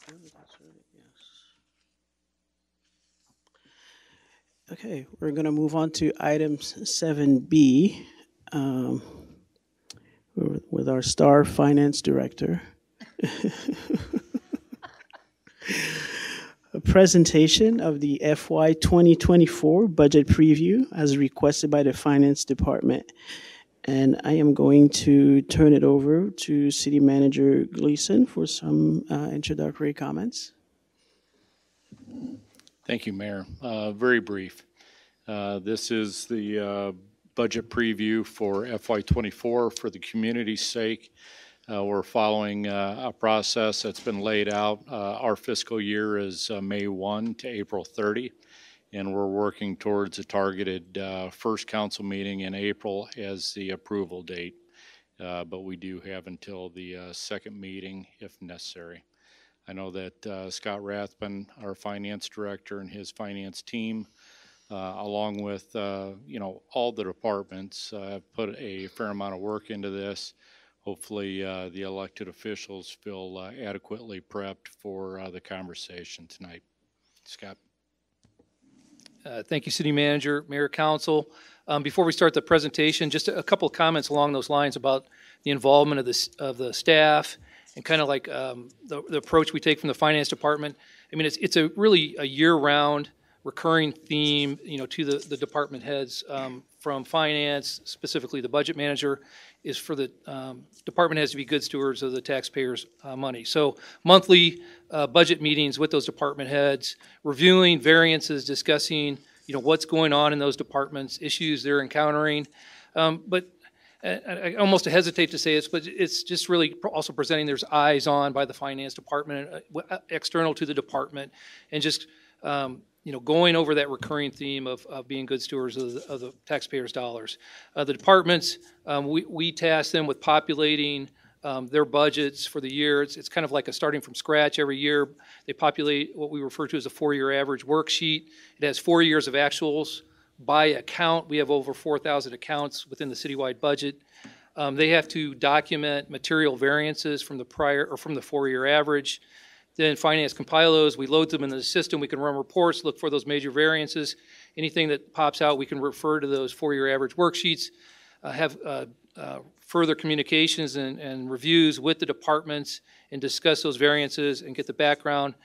Oh, that's right, yes. Okay, we're going to move on to items 7B with our star finance director. A presentation of the FY 2024 budget preview as requested by the finance department. And I am going to turn it over to City Manager Gleason for some introductory comments. Thank you, Mayor. Very brief. This is the budget preview for FY24 for the community's sake. We're following a process that's been laid out. Our fiscal year is May 1 to April 30, and we're working towards a targeted first council meeting in April as the approval date. But we do have until the second meeting if necessary. I know that Scott Rathbun, our finance director, and his finance team, along with all the departments, have put a fair amount of work into this. Hopefully, the elected officials feel adequately prepped for the conversation tonight. Scott. Thank you, City Manager, Mayor, Council. Before we start the presentation, just a couple of comments along those lines about the involvement of the staff and kind of like the approach we take from the finance department. I mean, it's really a year-round recurring theme, to the department heads from finance, specifically the budget manager, is for the department heads to be good stewards of the taxpayers' money. So monthly budget meetings with those department heads, reviewing variances, discussing what's going on in those departments, issues they're encountering. But I almost hesitate to say this, but it's just really also presenting there's eyes on by the finance department, external to the department, and just going over that recurring theme of being good stewards of the taxpayers' dollars. The departments, we task them with populating their budgets for the year. It's kind of like a starting from scratch every year. They populate what we refer to as a 4-year average worksheet. It has 4 years of actuals by account. We have over 4,000 accounts within the citywide budget. They have to document material variances from the prior or from the 4-year average. Then finance compile those. We load them into the system. We can run reports, look for those major variances. Anything that pops out, we can refer to those 4-year average worksheets, have further communications and reviews with the departments and discuss those variances and get the background.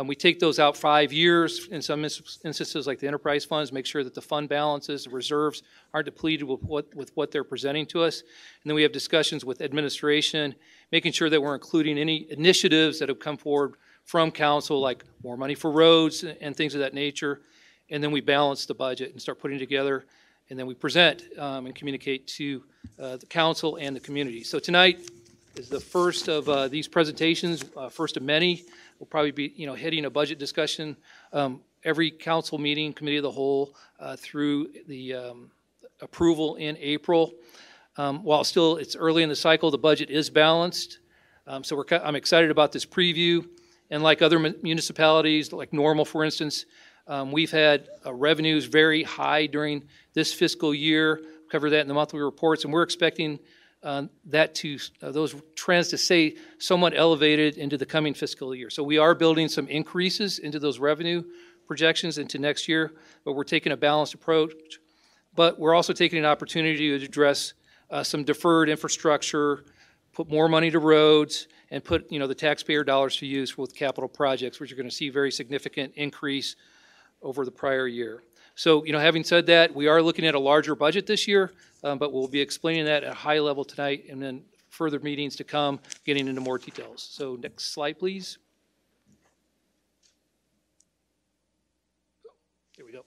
We take those out 5 years in some instances like the enterprise funds, make sure that the fund balances, the reserves aren't depleted with what they're presenting to us. And then we have discussions with administration, making sure that we're including any initiatives that have come forward from council, like more money for roads and things of that nature. And then we balance the budget and start putting together, and then we present and communicate to the council and the community. So tonight is the first of these presentations, first of many. We'll probably be, heading a budget discussion every council meeting, committee of the whole, through the approval in April. While still it's early in the cycle, the budget is balanced. So I'm excited about this preview. And like other municipalities, like Normal, for instance, we've had revenues very high during this fiscal year. Cover that in the monthly reports, and we're expecting those trends to stay somewhat elevated into the coming fiscal year. So we are building some increases into those revenue projections into next year, but we're taking a balanced approach. But we're also taking an opportunity to address some deferred infrastructure, put more money to roads, and put the taxpayer dollars to use with capital projects, which you're going to see very significant increase over the prior year. So, having said that, we are looking at a larger budget this year, but we'll be explaining that at a high level tonight, and then further meetings to come, getting into more details. So next slide, please. Here we go.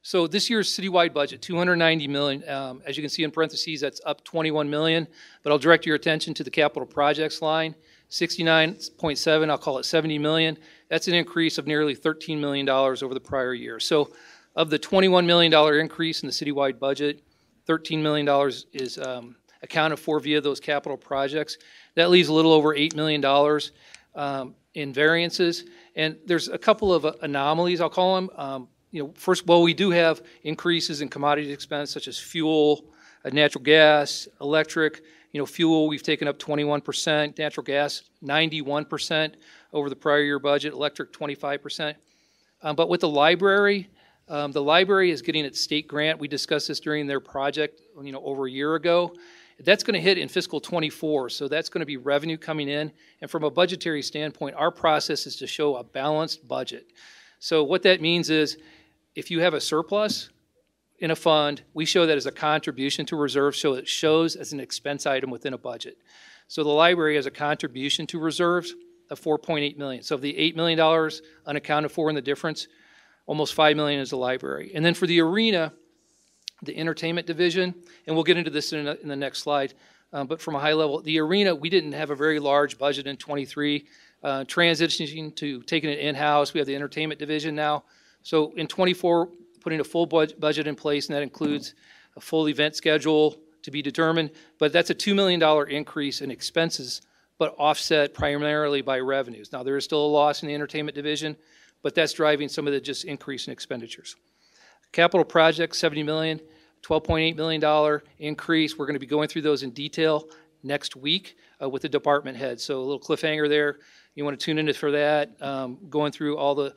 So this year's citywide budget, $290 million. As you can see in parentheses, that's up $21 million, but I'll direct your attention to the capital projects line. 69.7, I'll call it $70 million. That's an increase of nearly $13 million over the prior year. So of the $21 million increase in the citywide budget, $13 million is accounted for via those capital projects. That leaves a little over $8 million in variances. And there's a couple of anomalies, I'll call them. First of all, we do have increases in commodity expense such as fuel, natural gas, electric. Fuel, we've taken up 21%, natural gas, 91% over the prior year budget, electric, 25%. But with the library is getting its state grant. We discussed this during their project, over a year ago. That's going to hit in fiscal 24, so that's going to be revenue coming in. And from a budgetary standpoint, our process is to show a balanced budget. So what that means is if you have a surplus in a fund, we show that as a contribution to reserves, so it shows as an expense item within a budget. So the library has a contribution to reserves of $4.8 million. So of the $8 million unaccounted for in the difference, almost $5 million is the library. And then for the arena, the entertainment division, and we'll get into this in the next slide, but from a high level, the arena, we didn't have a very large budget in 23. Transitioning to taking it in-house, we have the entertainment division now. So in 24, putting a full budget in place, and that includes a full event schedule to be determined. But that's a $2 million increase in expenses, but offset primarily by revenues. Now, there is still a loss in the entertainment division, but that's driving some of the just increase in expenditures. Capital projects, $70 million, $12.8 million increase. We're going to be going through those in detail next week with the department heads. So a little cliffhanger there. You want to tune in for that, going through all the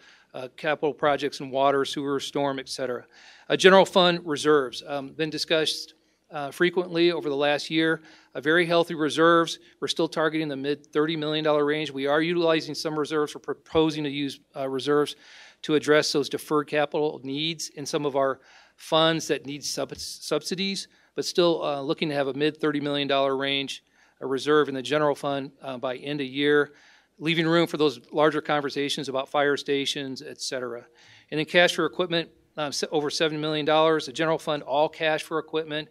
capital projects in water, sewer, storm, et cetera. General fund reserves, been discussed frequently over the last year. Very healthy reserves. We're still targeting the mid $30 million range. We are utilizing some reserves. We're proposing to use reserves to address those deferred capital needs in some of our funds that need subsidies, but still looking to have a mid $30 million range, a reserve in the general fund by end of year, leaving room for those larger conversations about fire stations, et cetera. And then cash for equipment, over $7 million. The general fund, all cash for equipment.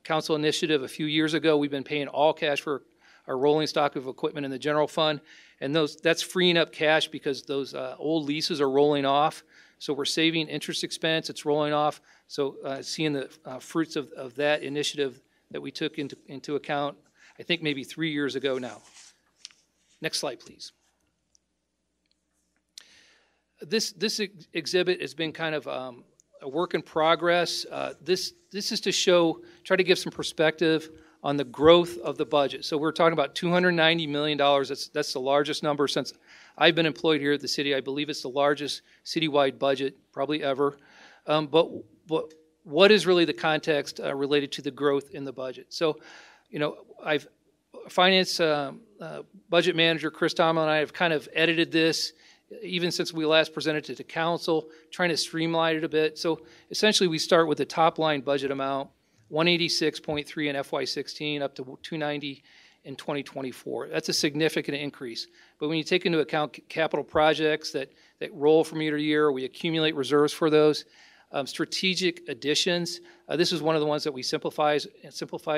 Council initiative a few years ago, we've been paying all cash for our rolling stock of equipment in the general fund. And that's freeing up cash because those old leases are rolling off. So we're saving interest expense, it's rolling off. So seeing the fruits of that initiative that we took into account, I think maybe 3 years ago now. Next slide, please. This exhibit has been kind of a work in progress. This is to try to give some perspective on the growth of the budget. So we're talking about $290 million. That's the largest number since I've been employed here at the city. I believe it's the largest citywide budget probably ever. But what is really the context related to the growth in the budget? So, finance budget manager Chris Tomlin and I have kind of edited this even since we last presented it to council, trying to streamline it a bit. So essentially we start with the top line budget amount, 186.3 in FY16 up to 290 in 2024. That's a significant increase. But when you take into account capital projects that roll from year to year, we accumulate reserves for those. Strategic additions, this is one of the ones that we simplified,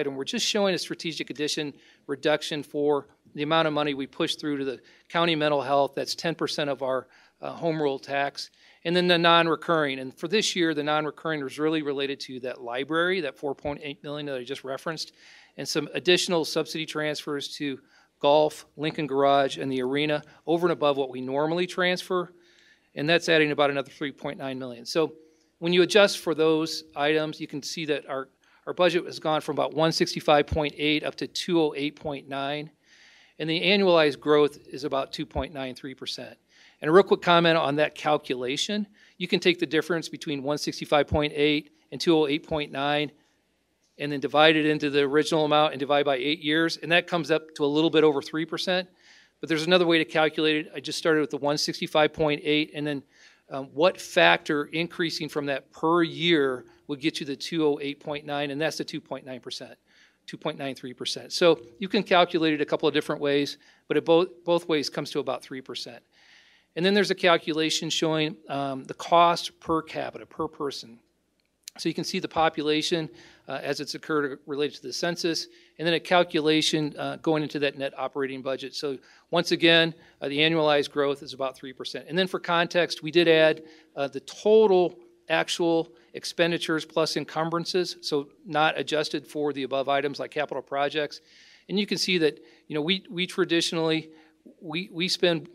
and we're just showing a strategic addition reduction for the amount of money we push through to the county mental health. That's 10% of our home rule tax. And then the non-recurring, and for this year, the non-recurring was really related to that library, that $4.8 million that I just referenced, and some additional subsidy transfers to golf, Lincoln Garage, and the arena over and above what we normally transfer, and that's adding about another $3.9 million. So when you adjust for those items, you can see that our budget has gone from about 165.8 up to 208.9, and the annualized growth is about 2.93%. And a real quick comment on that calculation, you can take the difference between 165.8 and 208.9 and then divide it into the original amount and divide by 8 years, and that comes up to a little bit over 3%. But there's another way to calculate it. I just started with the 165.8, and then what factor increasing from that per year would get you the 208.9, and that's the 2.9%, 2.93%. So you can calculate it a couple of different ways, but it both ways comes to about 3%. And then there's a calculation showing the cost per capita, per person. So you can see the population as it's occurred related to the census, and then a calculation going into that net operating budget. So once again, the annualized growth is about 3%. And then for context, we did add the total actual expenditures plus encumbrances, so not adjusted for the above items like capital projects. And you can see that we traditionally we spend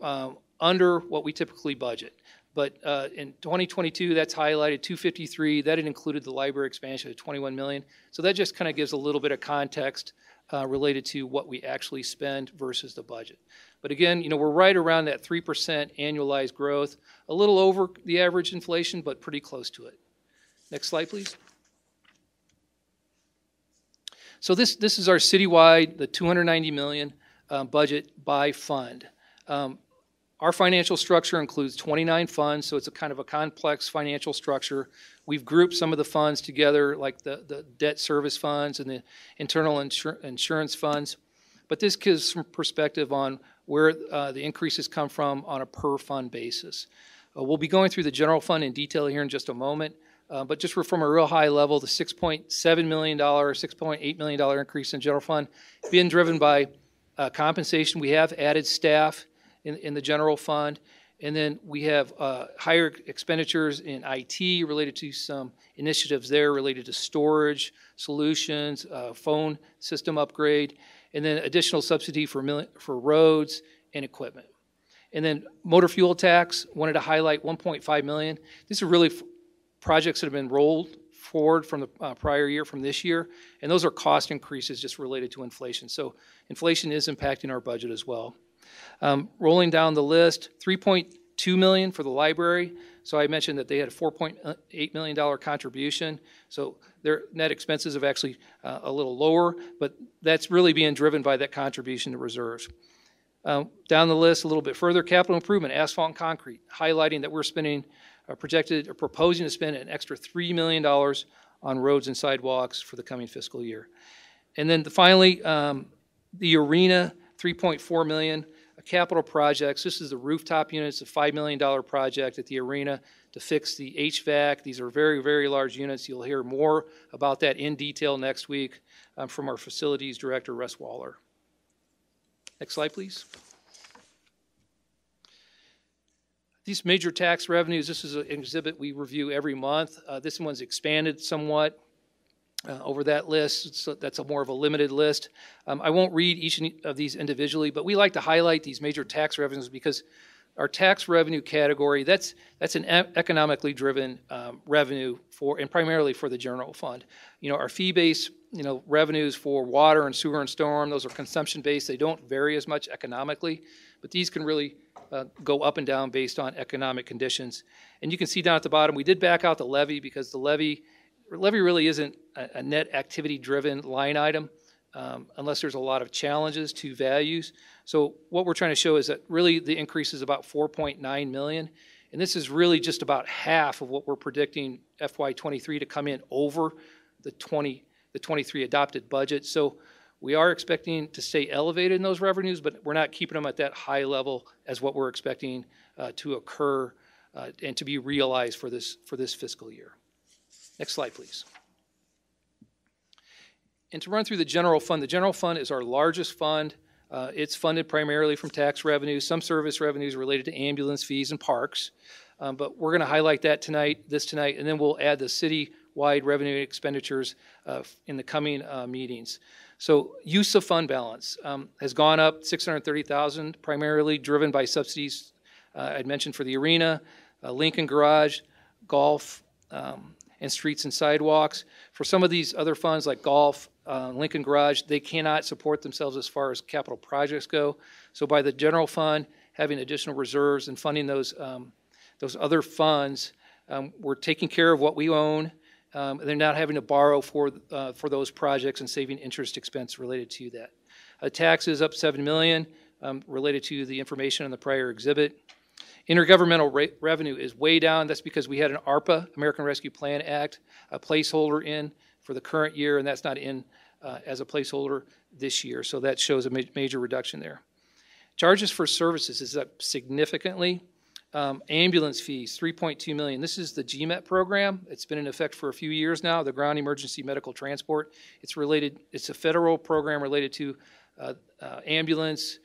under what we typically budget. But in 2022, that's highlighted 253. That had included the library expansion of 21 million. So that just kind of gives a little bit of context related to what we actually spend versus the budget. But again, we're right around that 3% annualized growth, a little over the average inflation, but pretty close to it. Next slide, please. So this is our citywide, the 290 million budget by fund. Our financial structure includes 29 funds, so it's a kind of a complex financial structure. We've grouped some of the funds together, like the debt service funds and the internal insurance funds. But this gives some perspective on where the increases come from on a per fund basis. We'll be going through the general fund in detail here in just a moment, but just from a real high level, the $6.7 million, $6.8 million increase in general fund being driven by compensation. We have added staff in the general fund, and then we have higher expenditures in IT related to some initiatives there related to storage solutions, phone system upgrade, and then additional subsidy for roads and equipment. And then motor fuel tax, wanted to highlight 1.5 million. These are really projects that have been rolled forward from the prior year, from this year, and those are cost increases just related to inflation. So inflation is impacting our budget as well. Rolling down the list, $3.2 million for the library. So I mentioned that they had a $4.8 million contribution. So their net expenses have actually a little lower, but that's really being driven by that contribution to reserves. Down the list a little bit further, capital improvement, asphalt and concrete, highlighting that we're spending, projected or proposing to spend an extra $3 million on roads and sidewalks for the coming fiscal year. And then finally, the arena, $3.4 million, capital projects. This is the rooftop units, a $5 million project at the arena to fix the HVAC. These are very, very large units. You'll hear more about that in detail next week from our facilities director, Russ Waller. Next slide, please. These major tax revenues, this is an exhibit we review every month. This one's expanded somewhat over that list. So that's a more of a limited list. I won't read each of these individually, but we like to highlight these major tax revenues because our tax revenue category, that's an economically driven revenue for, and primarily for the general fund. You know, our fee-based, you know, revenues for water and sewer and storm, those are consumption-based. They don't vary as much economically, but these can really go up and down based on economic conditions. And you can see down at the bottom, we did back out the levy because the levy really isn't a net activity-driven line item unless there's a lot of challenges to values. So what we're trying to show is that really the increase is about $4.9 million, and this is really just about half of what we're predicting FY23 to come in over the 23 adopted budget. So we are expecting to stay elevated in those revenues, but we're not keeping them at that high level as what we're expecting to occur and to be realized for this fiscal year. Next slide, please. And to run through the general fund is our largest fund. It's funded primarily from tax revenues, some service revenues related to ambulance fees and parks. But we're going to highlight that tonight, and then we'll add the city-wide revenue expenditures in the coming meetings. So use of fund balance has gone up $630,000, primarily driven by subsidies I'd mentioned for the arena, Lincoln Garage, golf, and streets and sidewalks. For some of these other funds like golf, Lincoln Garage, they cannot support themselves as far as capital projects go. So by the general fund having additional reserves and funding those other funds, we're taking care of what we own. They're not having to borrow for those projects and saving interest expense related to that. Taxes up $7 million related to the information on the prior exhibit. Intergovernmental revenue is way down. That's because we had an ARPA, American Rescue Plan Act, a placeholder in for the current year, and that's not in as a placeholder this year. So that shows a major reduction there. Charges for services is up significantly. Ambulance fees, $3.2 million. This is the GMET program. It's been in effect for a few years now, the Ground Emergency Medical Transport. It's a federal program related to ambulance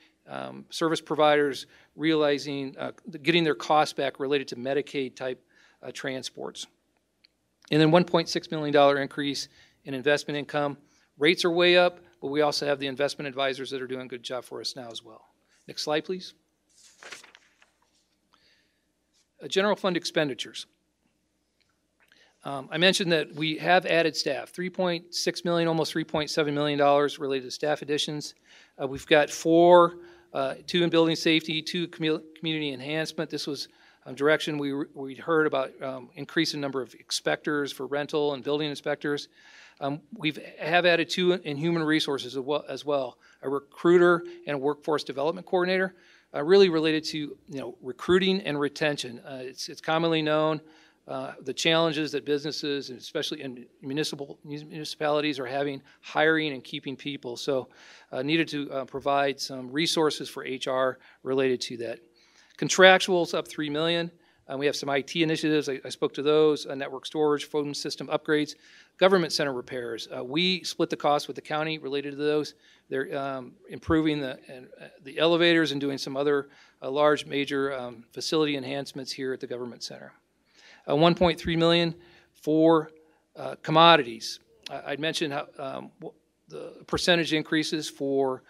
service providers realizing, getting their costs back related to Medicaid type transports. And then $1.6 million increase in investment income. Rates are way up, but we also have the investment advisors that are doing a good job for us now as well. Next slide, please. General fund expenditures. I mentioned that we have added staff, $3.6 million, almost $3.7 million related to staff additions. We've got 2 in building safety, 2 community enhancement. This was direction we heard about increasing number of inspectors for rental and building inspectors. We have added 2 in human resources as well, a recruiter and a workforce development coordinator. Really related to recruiting and retention. It's commonly known the challenges that businesses, and especially in municipalities, are having hiring and keeping people. So needed to provide some resources for HR related to that. Contractuals up $3 million. We have some IT initiatives. I spoke to those. Network storage, phone system upgrades, government center repairs. We split the cost with the county related to those. They're improving the elevators and doing some other large major facility enhancements here at the government center. $1.3 million for commodities. I'd mentioned how the percentage increases for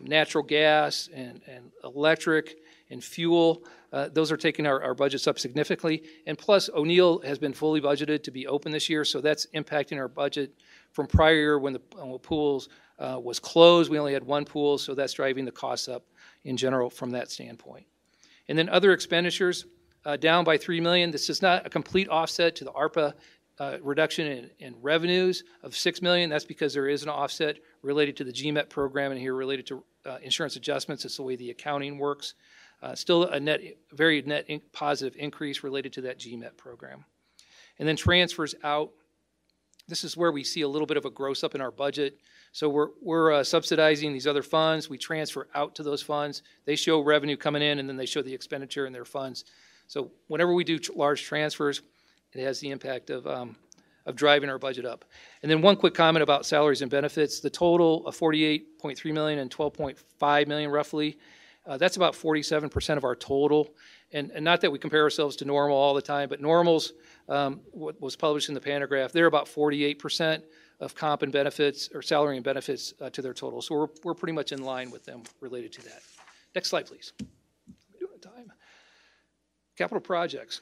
natural gas and electric and fuel. Those are taking our budgets up significantly. And plus, O'Neill has been fully budgeted to be open this year, so that's impacting our budget from prior year when the pools was closed. We only had 1 pool, so that's driving the costs up in general from that standpoint. And then other expenditures down by $3 million. This is not a complete offset to the ARPA reduction in revenues of $6 million. That's because there is an offset related to the GMET program and here related to insurance adjustments. It's the way the accounting works. Still a very net positive increase related to that GMET program. And then transfers out. This is where we see a little bit of a gross up in our budget. So we're subsidizing these other funds. We transfer out to those funds. They show revenue coming in, and then they show the expenditure in their funds. So whenever we do large transfers, it has the impact of driving our budget up. And then one quick comment about salaries and benefits. The total of $48.3 million and $12.5 million roughly, that's about 47% of our total. And not that we compare ourselves to normal all the time, but normals, what was published in the Pantograph, they're about 48% of comp and benefits, or salary and benefits to their total. So we're pretty much in line with them related to that. Next slide, please. Time. Capital projects.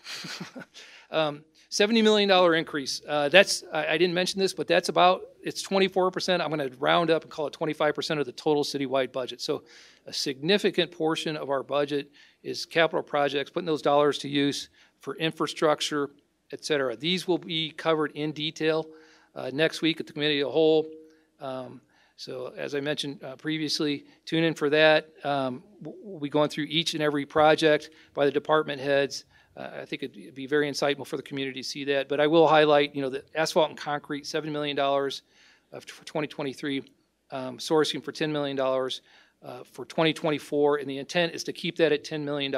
$70 million increase. That's, I didn't mention this, but that's about, it's 24%. I'm going to round up and call it 25% of the total citywide budget. So a significant portion of our budget is capital projects, putting those dollars to use for infrastructure, et cetera. These will be covered in detail next week at the Committee of the Whole. So as I mentioned previously, tune in for that. We'll be going through each and every project by the department heads. I think it'd be very insightful for the community to see that. But I will highlight, the asphalt and concrete, $7 million for 2023, sourcing for $10 million for 2024. And the intent is to keep that at $10 million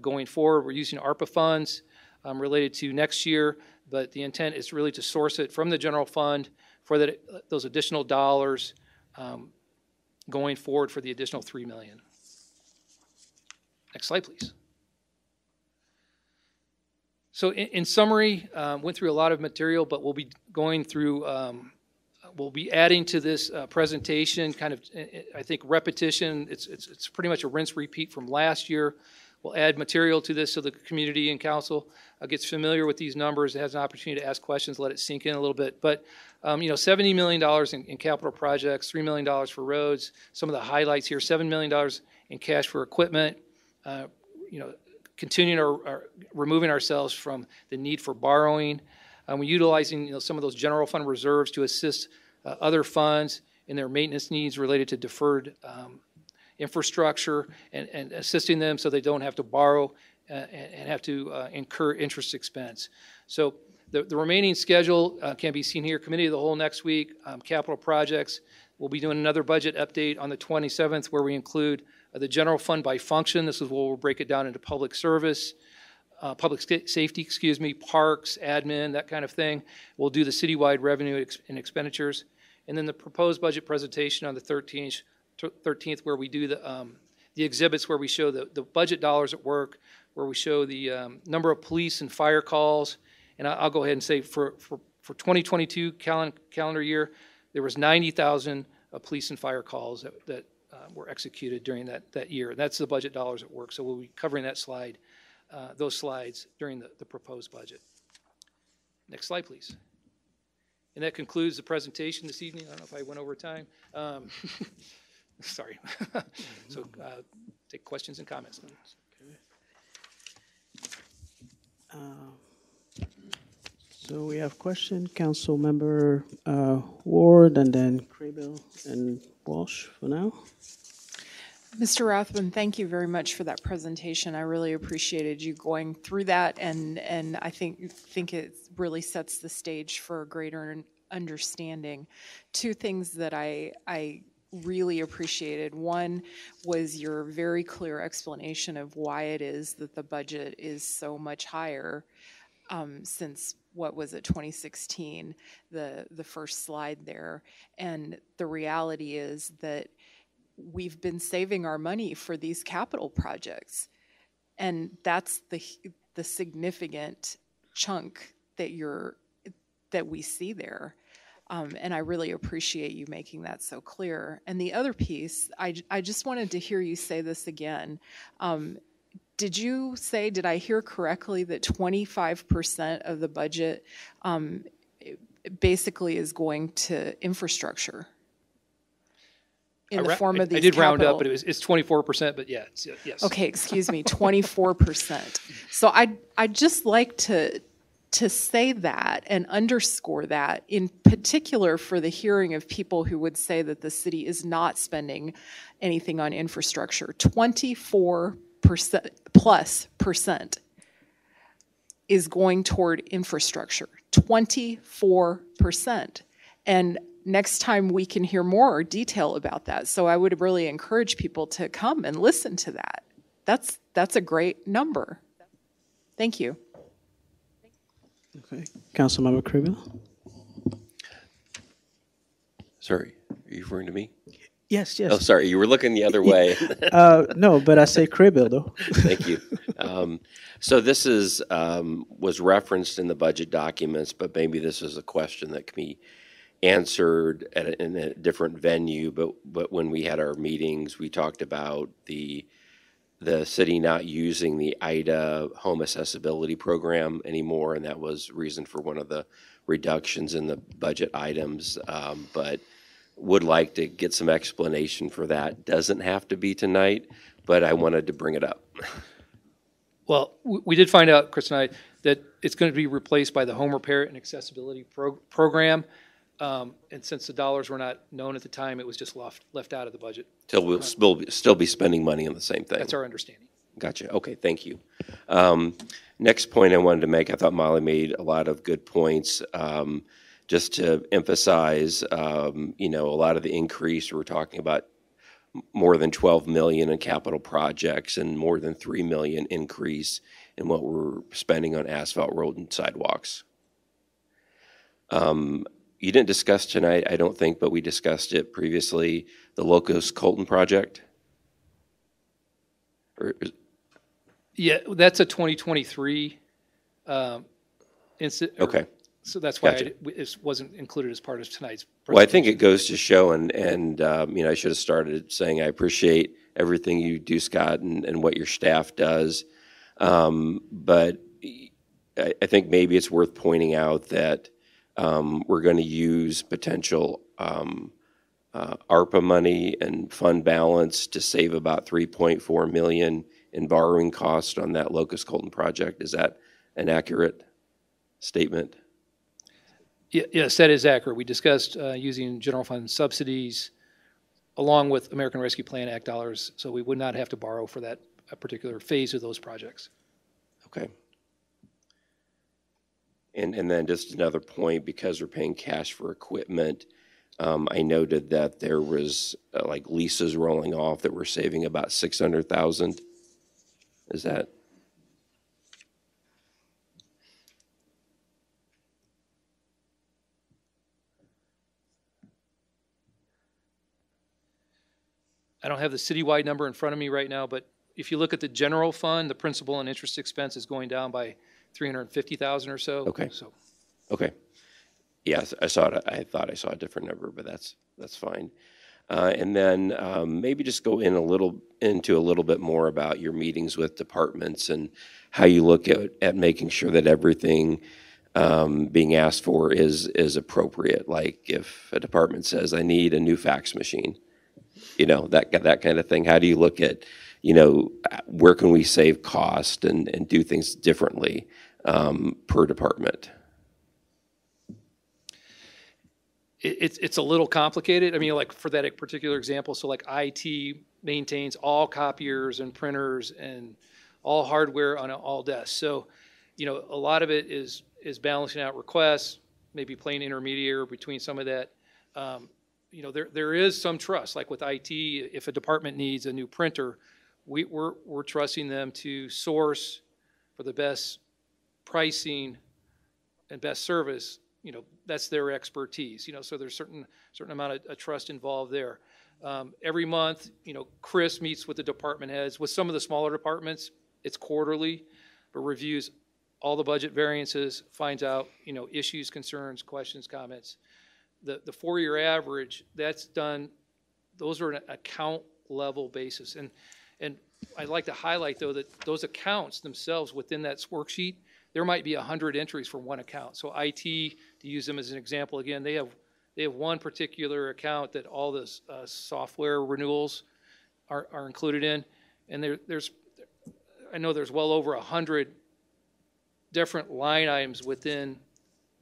going forward. We're using ARPA funds related to next year, but the intent is really to source it from the general fund for those additional dollars going forward for the additional $3 million. Next slide, please. So in summary, went through a lot of material, but we'll be going through, we'll be adding to this presentation kind of, I think, repetition. It's pretty much a rinse repeat from last year. We'll add material to this so the community and council gets familiar with these numbers, has an opportunity to ask questions, let it sink in a little bit. But, $70 million in capital projects, $3 million for roads. Some of the highlights here, $7 million in cash for equipment, continuing our removing ourselves from the need for borrowing. We're utilizing some of those general fund reserves to assist other funds in their maintenance needs related to deferred infrastructure and assisting them so they don't have to borrow and have to incur interest expense. So the remaining schedule can be seen here. Committee of the Whole next week, capital projects. We'll be doing another budget update on the 27th where we include the general fund by function. This is where we'll break it down into public service, public safety, parks, admin, that kind of thing. We'll do the citywide revenue and expenditures. And then the proposed budget presentation on the 13th where we do the exhibits where we show the budget dollars at work, where we show the number of police and fire calls. And I'll go ahead and say for 2022 calendar year, there was 90,000 police and fire calls that were executed during that year. And that's the budget dollars at work. So we'll be covering that slide, those slides during the proposed budget. Next slide, please. And that concludes the presentation this evening. I don't know if I went over time. Sorry. So take questions and comments. So we have question, Council Member Ward, and then Craybill and Walsh for now. Mr. Rathbun, thank you very much for that presentation. I really appreciated you going through that, and I think it really sets the stage for a greater understanding. Two things that I really appreciated. One was your very clear explanation of why it is that the budget is so much higher since, what was it, 2016, the first slide there. And the reality is that we've been saving our money for these capital projects. And that's the significant chunk that we see there. And I really appreciate you making that so clear. And the other piece, I just wanted to hear you say this again. Did I hear correctly that 25% of the budget basically is going to infrastructure in the form of these I did capital? round up, but it's 24%, but yeah, yes. Okay, excuse me, 24%. So I'd just like to say that and underscore that, in particular for the hearing of people who would say that the city is not spending anything on infrastructure. 24% plus is going toward infrastructure. 24%. And next time we can hear more detail about that. So I would really encourage people to come and listen to that. That's a great number. Thank you. Okay. Councilmember Cribbill? Sorry, are you referring to me? Yes, yes. Oh, sorry, you were looking the other way. No, but I say Cribbill, though. Thank you. So this is was referenced in the budget documents, but maybe this is a question that can be answered in a different venue. But when we had our meetings, we talked about the city not using the IDA home accessibility program anymore, and that was reason for one of the reductions in the budget items. But would like to get some explanation for that. Doesn't have to be tonight, but I wanted to bring it up. Well, we did find out, Chris and I, that it's going to be replaced by the Home Repair and Accessibility Program. And since the dollars were not known at the time, it was just left out of the budget. Till we'll still be spending money on the same thing. That's our understanding. Gotcha. Okay, thank you. Next point I wanted to make, I thought Molly made a lot of good points. Just to emphasize, a lot of the increase, we're talking about more than 12 million in capital projects and more than 3 million increase in what we're spending on asphalt road and sidewalks. You didn't discuss tonight, I don't think, but we discussed it previously, the Locust Colton project. Yeah, that's a 2023 incident. Okay. So that's why Gotcha. it wasn't included as part of tonight's presentation. Well, I think it goes to show, and I should have started saying I appreciate everything you do, Scott, and what your staff does. But I think maybe it's worth pointing out that we're going to use potential ARPA money and fund balance to save about $3.4 million in borrowing costs on that Locust Colton project. Is that an accurate statement? Yes, that is accurate. We discussed using general fund subsidies along with American Rescue Plan Act dollars, so we would not have to borrow for that particular phase of those projects. Okay. And then just another point, because we're paying cash for equipment, I noted that there was like leases rolling off that we're saving about $600,000. Is that? I don't have the citywide number in front of me right now, but if you look at the general fund, the principal and interest expense is going down by $350,000 or so. Okay. So, okay. Yes, I saw it. I thought I saw a different number, but that's fine. And then maybe just go into a little bit more about your meetings with departments and how you look at making sure that everything being asked for is appropriate. Like if a department says, "I need a new fax machine," that kind of thing. How do you look at, where can we save cost and do things differently per department? It's a little complicated. I mean, like for that particular example, so like IT maintains all copiers and printers and all hardware on all desks. So, a lot of it is balancing out requests, maybe playing intermediary between some of that. There is some trust, like with IT, if a department needs a new printer, we're trusting them to source for the best pricing and best service. That's their expertise, so there's certain amount of trust involved there. Every month, Chris meets with the department heads. With some of the smaller departments, it's quarterly, but reviews all the budget variances, finds out, issues, concerns, questions, comments. The 4-year average, that's done, those are an account level basis. And I'd like to highlight, though, that those accounts themselves within that worksheet, there might be 100 entries for one account. So IT, to use them as an example, again, they have one particular account that all the software renewals are included in. And I know there's well over 100 different line items within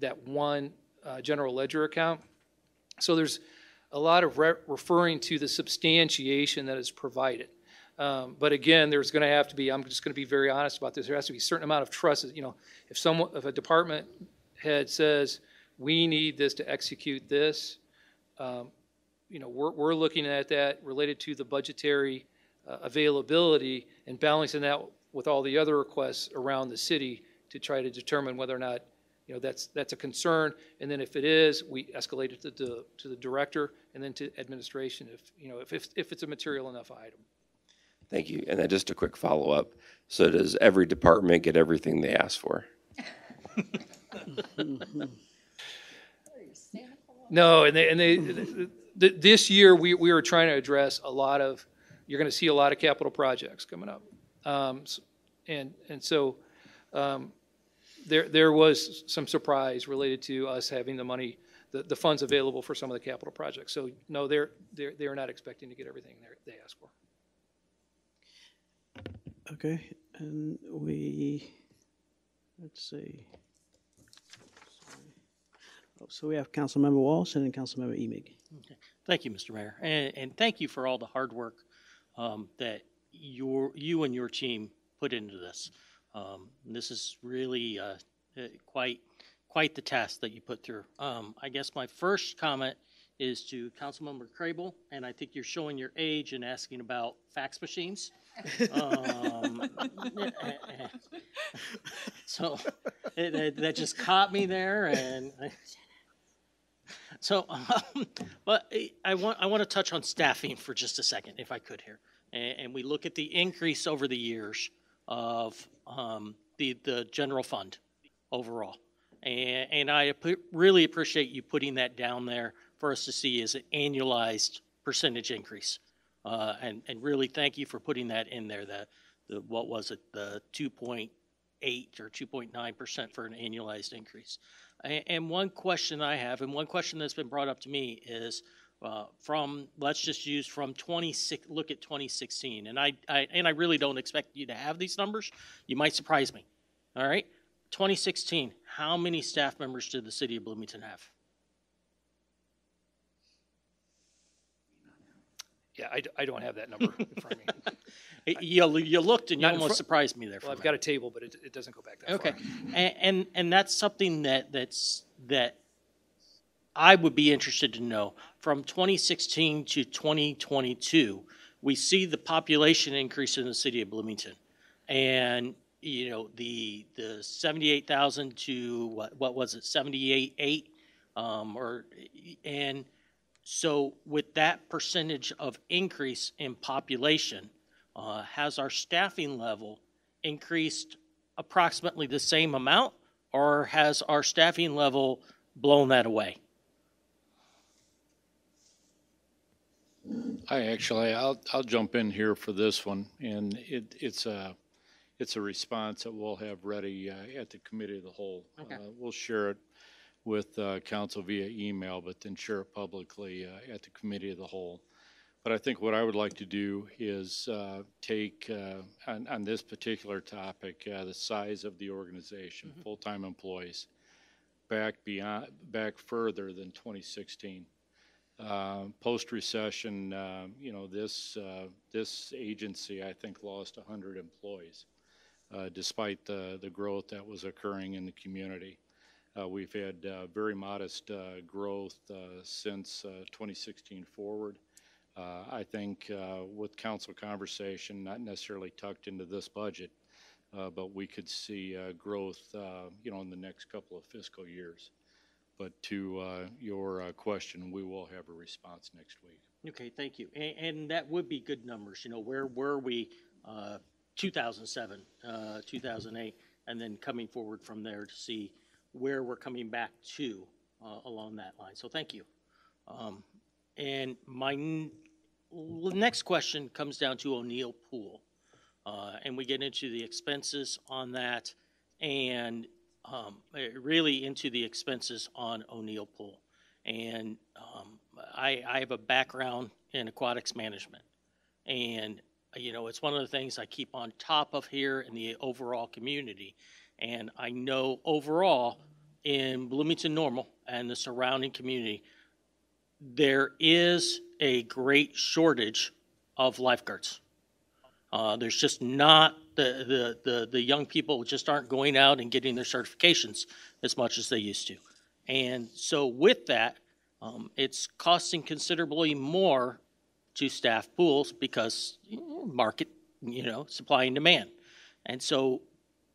that one general ledger account. So there's a lot of referring to the substantiation that is provided. But again, there's going to have to be, I'm just going to be very honest about this, there has to be a certain amount of trust. If a department head says, we need this to execute this, we're looking at that related to the budgetary availability and balancing that with all the other requests around the city to try to determine whether or not that's a concern. And then if it is, we escalate it to the director and then to administration if it's a material enough item. Thank you. And then just a quick follow-up. So does every department get everything they ask for? No, this year we were trying to address a lot of, you're going to see a lot of capital projects coming up. So there was some surprise related to us having the money, the funds available for some of the capital projects. So no, they're not expecting to get everything they asked for. Okay, and let's see. So we have Councilmember Walsh and then Councilmember Emig. Okay. Thank you, Mr. Mayor, and thank you for all the hard work that you and your team put into this. This is really quite the task that you put through. I guess my first comment is to Councilmember Crable, and I think you're showing your age and asking about fax machines. So that just caught me there, and but I want to touch on staffing for just a second, if I could here, and we look at the increase over the years of the general fund overall, and I really appreciate you putting that down there for us to see as an annualized percentage increase. And really thank you for putting that in there, what was it, the 2.8 or 2.9% for an annualized increase. And one question I have, and one question that's been brought up to me is let's just use from look at 2016. And I really don't expect you to have these numbers. You might surprise me. All right. 2016, how many staff members did the city of Bloomington have? Yeah, I don't have that number in front of me. You looked and you almost surprised me there. Well, I've got a table, but it doesn't go back that far. Okay, and that's something that I would be interested to know. From 2016 to 2022, we see the population increase in the city of Bloomington, and the 78,000 to what was it, 78.8, and so with that percentage of increase in population, has our staffing level increased approximately the same amount, or has our staffing level blown that away? I'll jump in here for this one, and it's a response that we'll have ready at the committee of the whole. Okay. We'll share it with council via email, but then share it publicly at the committee of the whole. But I think what I would like to do is take, on this particular topic, the size of the organization, full-time employees, back further than 2016. Post-recession, this agency, I think, lost 100 employees, despite the growth that was occurring in the community. We've had very modest growth since 2016 forward. I think with council conversation, not necessarily tucked into this budget, but we could see growth, in the next couple of fiscal years. But to your question, we will have a response next week. Okay, thank you. And that would be good numbers. Where were we 2007, 2008, and then coming forward from there to see where we're coming back to along that line. So thank you. And my next question comes down to O'Neill Pool. And we get into the expenses on that and really into the expenses on O'Neill Pool. And I have a background in aquatics management. And, it's one of the things I keep on top of here in the overall community. And I know overall in Bloomington Normal and the surrounding community, there is a great shortage of lifeguards. There's just not the young people just aren't going out and getting their certifications as much as they used to. And so with that, It's costing considerably more to staff pools because market, supply and demand. And so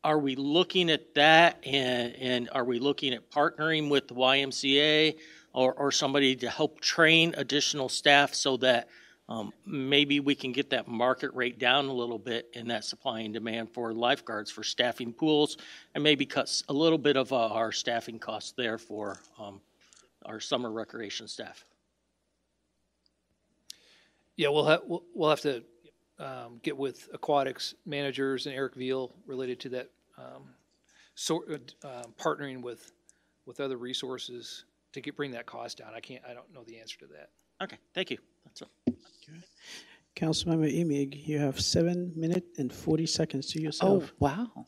are we looking at that, and are we looking at partnering with the YMCA or somebody to help train additional staff so that maybe we can get that market rate down a little bit in that supply and demand for lifeguards for staffing pools, and maybe cut a little bit of our staffing costs there for our summer recreation staff? Yeah, we'll have to get with aquatics managers and Eric Veal related to that, partnering with other resources to bring that cost down. I don't know the answer to that. Okay, thank you. That's all. Councilmember Emig, you have 7 minutes and 40 seconds to yourself. Oh, wow.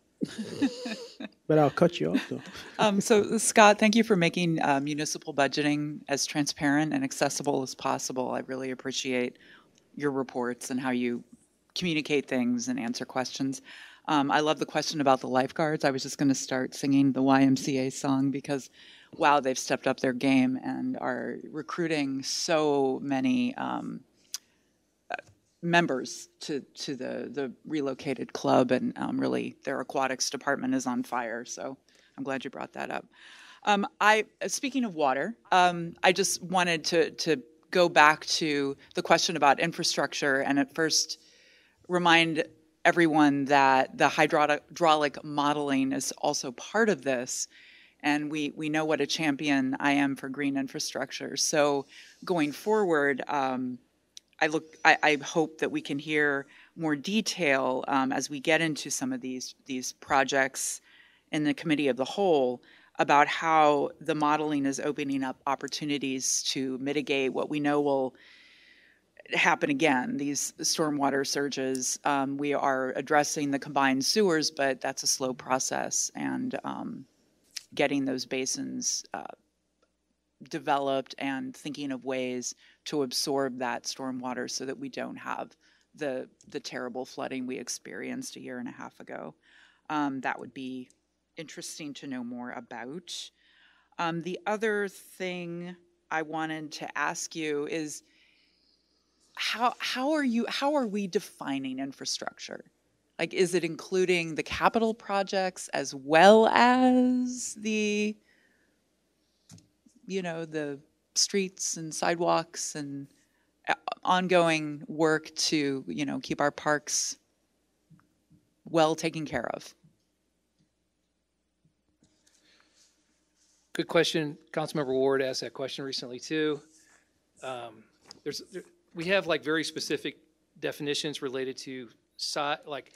But I'll cut you off, though. So, Scott, thank you for making municipal budgeting as transparent and accessible as possible. I really appreciate your reports and how you communicate things and answer questions. I love the question about the lifeguards. I was just going to start singing the YMCA song because, wow, they've stepped up their game and are recruiting so many members to the relocated club, and really their aquatics department is on fire. So I'm glad you brought that up. Speaking of water, I just wanted to go back to the question about infrastructure and at first remind everyone that the hydraulic modeling is also part of this. And we know what a champion I am for green infrastructure. So going forward, I hope that we can hear more detail as we get into some of these projects in the committee of the whole about how the modeling is opening up opportunities to mitigate what we know will happen again, these stormwater surges. We are addressing the combined sewers, but that's a slow process, and getting those basins developed and thinking of ways to absorb that stormwater so that we don't have the terrible flooding we experienced a year and a half ago. That would be interesting to know more about. The other thing I wanted to ask you is how are we defining infrastructure? Like, is it including the capital projects as well as the streets and sidewalks and ongoing work to, keep our parks well taken care of? Good question. Councilmember Ward asked that question recently too. We have very specific definitions related to like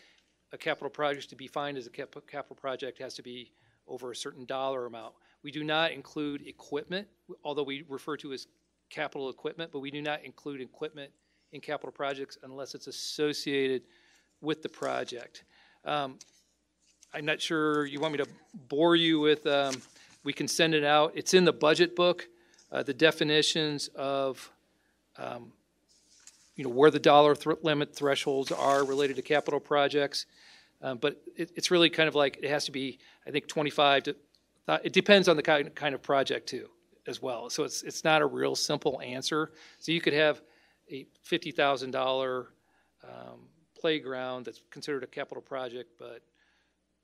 a capital project. To be defined as a capital project has to be over a certain dollar amount. We do not include equipment, although we refer to as capital equipment, but we do not include equipment in capital projects unless it's associated with the project. I'm not sure you want me to bore you with, we can send it out. It's in the budget book, the definitions of where the dollar limit thresholds are related to capital projects. But it's really kind of like, it has to be, I think, 25 to, it depends on the kind of project too, as well. So it's not a real simple answer. So you could have a $50,000 playground that's considered a capital project, but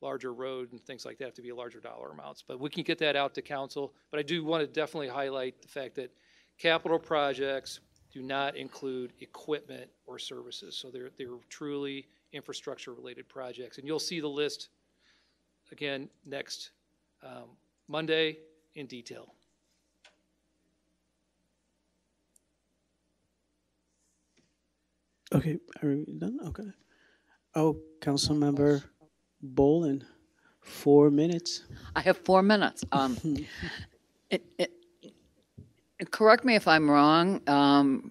larger road and things like that have to be larger dollar amounts. But we can get that out to council. But I do want to definitely highlight the fact that capital projects do not include equipment or services. So they're truly infrastructure related projects. And you'll see the list again next Monday in detail. Okay, are we done? Okay. Oh, Councilmember Bolin, 4 minutes. I have 4 minutes. Correct me if I'm wrong.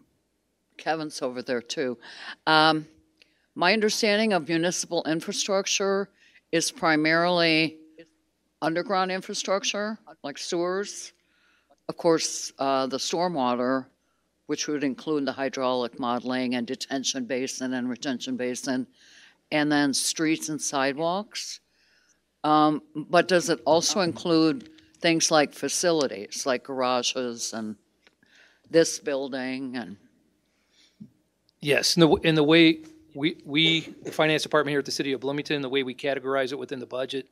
Kevin's over there too. My understanding of municipal infrastructure is primarily underground infrastructure, like sewers. Of course, the stormwater, which would include the hydraulic modeling and detention basin and retention basin, and then streets and sidewalks. But does it also include things like facilities, like garages and this building and. Yes, in the way we, the finance department here at the city of Bloomington, the way we categorize it within the budget,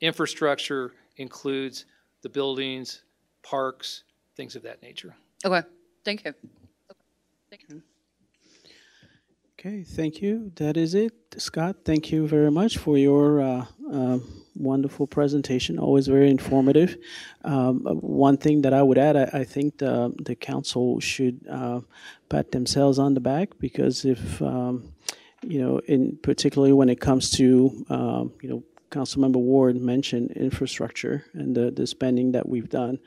infrastructure includes the buildings, parks, things of that nature. Okay, thank you. Okay, thank you. That is it. Scott, thank you very much for your wonderful presentation, always very informative. One thing that I would add, I think the council should pat themselves on the back, because if, in particularly when it comes to, Councilmember Ward mentioned infrastructure and the spending that we've done.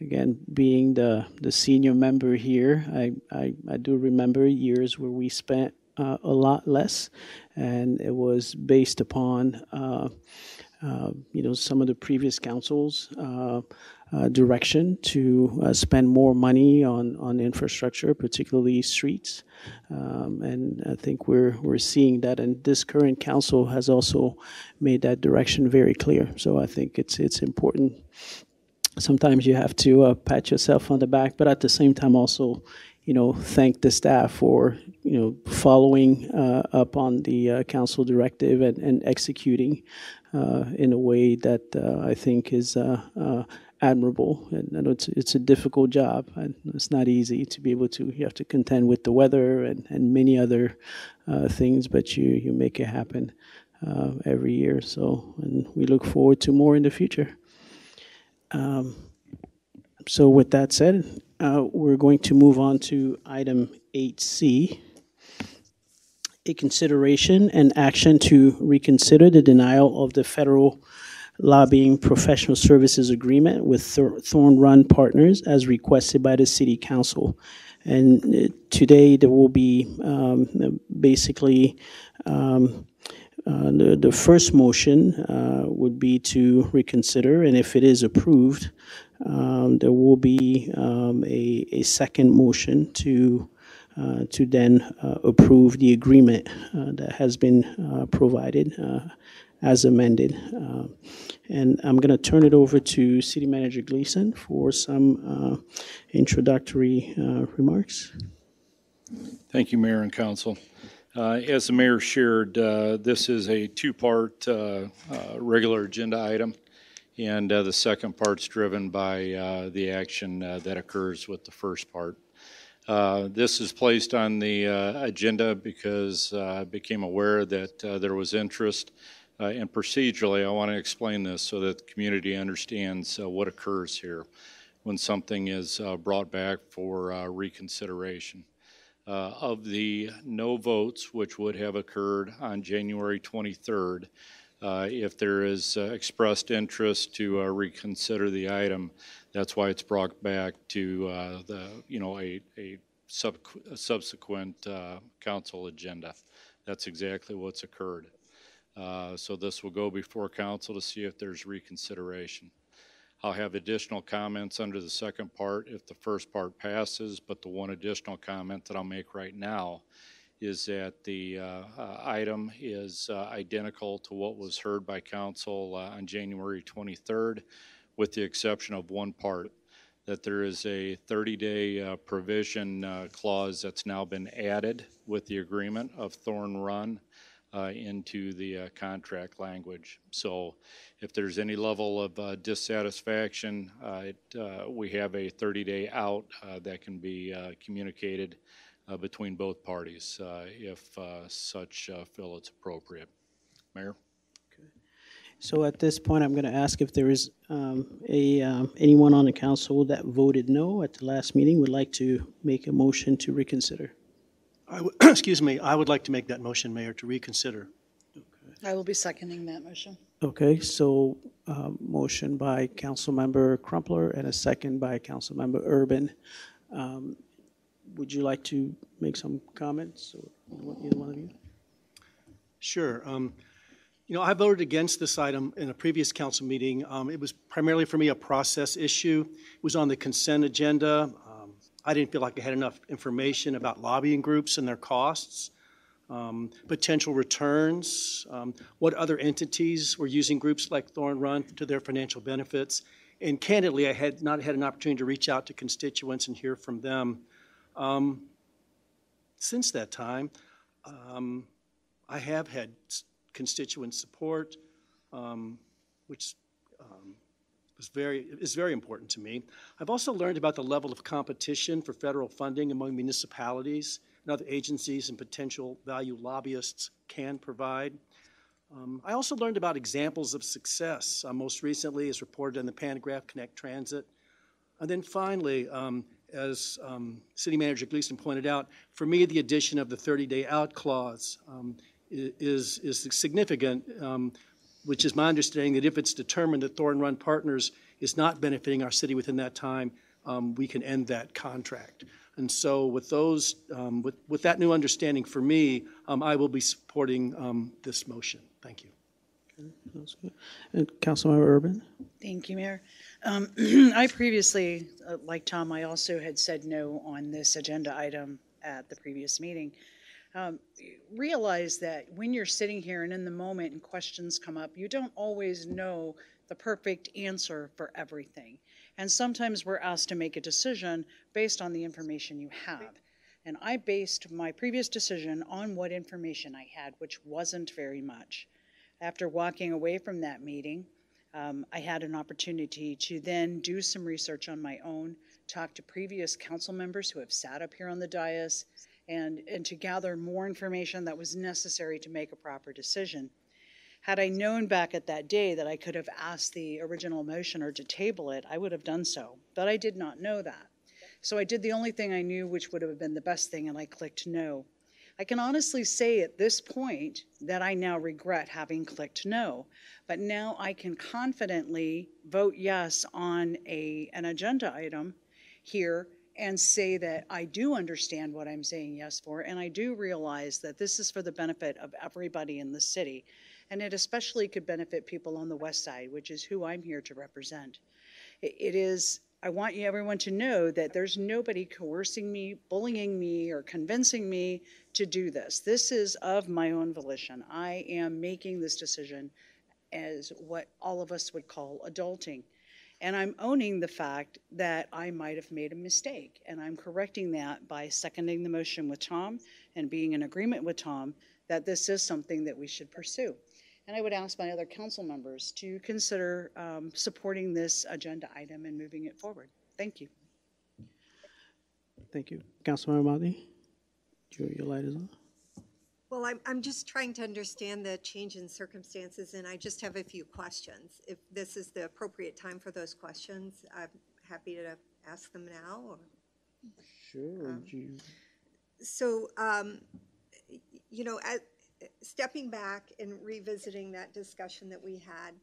Again, being the senior member here, I do remember years where we spent a lot less, and it was based upon some of the previous councils' direction to spend more money on infrastructure, particularly streets. And I think we're seeing that, and this current council has also made that direction very clear. So I think it's important. Sometimes you have to pat yourself on the back, but at the same time also, thank the staff for, following up on the council directive and executing in a way that I think is admirable. And it's a difficult job, and it's not easy to be able to. You have to contend with the weather and many other things, but you make it happen every year. So, and we look forward to more in the future. So with that said, we're going to move on to item 8C, a consideration and action to reconsider the denial of the federal lobbying professional services agreement with Thorn Run Partners as requested by the City Council. And today there will be basically the first motion would be to reconsider, and if it is approved, there will be a second motion to then approve the agreement that has been provided as amended. And I'm going to turn it over to City Manager Gleason for some introductory remarks. Thank you, Mayor and Council. As the Mayor shared, this is a two-part regular agenda item, and the second part's driven by the action that occurs with the first part. This is placed on the agenda because I became aware that there was interest, and procedurally I want to explain this so that the community understands what occurs here when something is brought back for reconsideration. Of the no votes, which would have occurred on January 23rd, if there is expressed interest to reconsider the item, that's why it's brought back to a subsequent council agenda. That's exactly what's occurred. So this will go before council to see if there's reconsideration. I'll have additional comments under the second part if the first part passes, but the one additional comment that I'll make right now is that the item is identical to what was heard by council on January 23rd, with the exception of one part, that there is a 30-day provision clause that's now been added with the agreement of Thorn Run into the contract language. So if there's any level of dissatisfaction, we have a 30-day out that can be communicated between both parties if such feel it's appropriate. Mayor? So at this point, I'm going to ask if there is anyone on the council that voted no at the last meeting would like to make a motion to reconsider. Excuse me, I would like to make that motion, Mayor, to reconsider. I will be seconding that motion. Okay, so motion by Councilmember Crumpler and a second by Councilmember Urban. Would you like to make some comments, or either one of you? Sure. I voted against this item in a previous council meeting. It was primarily for me a process issue. It was on the consent agenda. I didn't feel like I had enough information about lobbying groups and their costs, potential returns, what other entities were using groups like Thorn Run to their financial benefits, And candidly, I had not had an opportunity to reach out to constituents and hear from them. Since that time, I have had constituent support, which is very important to me. I've also learned about the level of competition for federal funding among municipalities and other agencies and potential value lobbyists can provide. I also learned about examples of success, most recently as reported in the Pantagraph Connect Transit. And then finally, as City Manager Gleason pointed out, for me, the addition of the 30-day out clause is significant, which is my understanding that if it's determined that Thorn Run Partners is not benefiting our city within that time, we can end that contract. And so with those, with that new understanding for me, I will be supporting this motion. Thank you. Okay, that's good. And Councilmember Urban? Thank you, Mayor. I previously, like Tom, I also had said no on this agenda item at the previous meeting. Realize that when you're sitting here and in the moment and questions come up, you don't always know the perfect answer for everything. And sometimes we're asked to make a decision based on the information you have. And I based my previous decision on what information I had, which wasn't very much. After walking away from that meeting, I had an opportunity to then do some research on my own, talk to previous council members who have sat up here on the dais, and to gather more information that was necessary to make a proper decision. Had I known back at that day that I could have asked the original motioner to table it, I would have done so, but I did not know that. So I did the only thing I knew, which would have been the best thing, and I clicked no. I can honestly say at this point that I now regret having clicked no, but now I can confidently vote yes on an agenda item here and say that I do understand what I'm saying yes for, and I do realize that this is for the benefit of everybody in the city, and it especially could benefit people on the west side, which is who I'm here to represent. I want everyone to know that there's nobody coercing me, bullying me, or convincing me to do this. This is of my own volition. I am making this decision as what all of us would call adulting. And I'm owning the fact that I might have made a mistake. And I'm correcting that by seconding the motion with Tom and being in agreement with Tom that this is something that we should pursue. And I would ask my other council members to consider supporting this agenda item and moving it forward. Thank you. Thank you. Councilmember Mahdi, your light is on. Well, I'm just trying to understand the change in circumstances, and I just have a few questions. If this is the appropriate time for those questions, I'm happy to ask them now. Or, sure. Stepping back and revisiting that discussion that we had,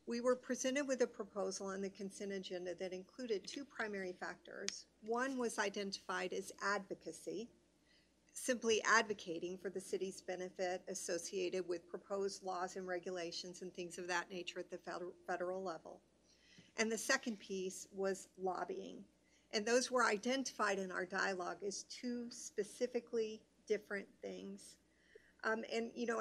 we were presented with a proposal on the consent agenda that included two primary factors. One was identified as advocacy, simply advocating for the city's benefit associated with proposed laws and regulations and things of that nature at the federal level. And the second piece was lobbying. And those were identified in our dialogue as two specifically different things.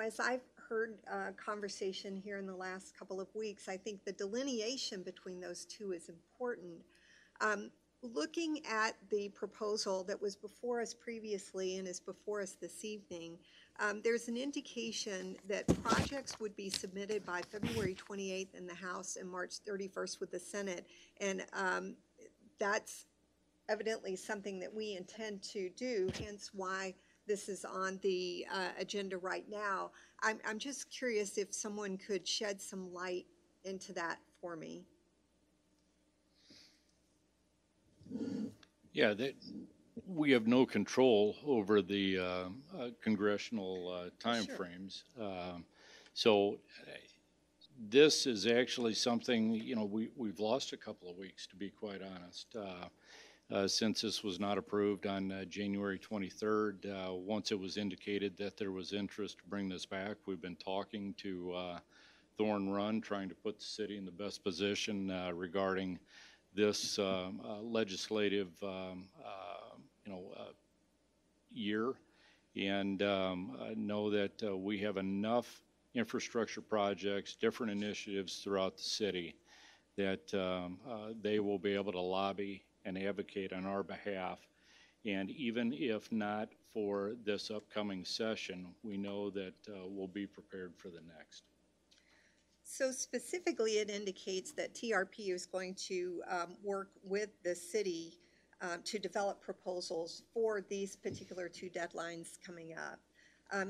As I've heard conversation here in the last couple of weeks, I think the delineation between those two is important. Looking at the proposal that was before us previously and is before us this evening, there's an indication that projects would be submitted by February 28th in the House and March 31st with the Senate, and that's evidently something that we intend to do, hence why this is on the agenda right now. I'm just curious if someone could shed some light into that for me. Yeah, we have no control over the congressional timeframes. So this is actually something, we've lost a couple of weeks, to be quite honest. Since this was not approved on January 23rd, once it was indicated that there was interest to bring this back, we've been talking to Thorn Run, trying to put the city in the best position regarding this legislative year, and know that we have enough infrastructure projects, different initiatives throughout the city that they will be able to lobby and advocate on our behalf. And even if not for this upcoming session, we know that we'll be prepared for the next. So specifically, it indicates that TRP is going to work with the city to develop proposals for these particular two deadlines coming up.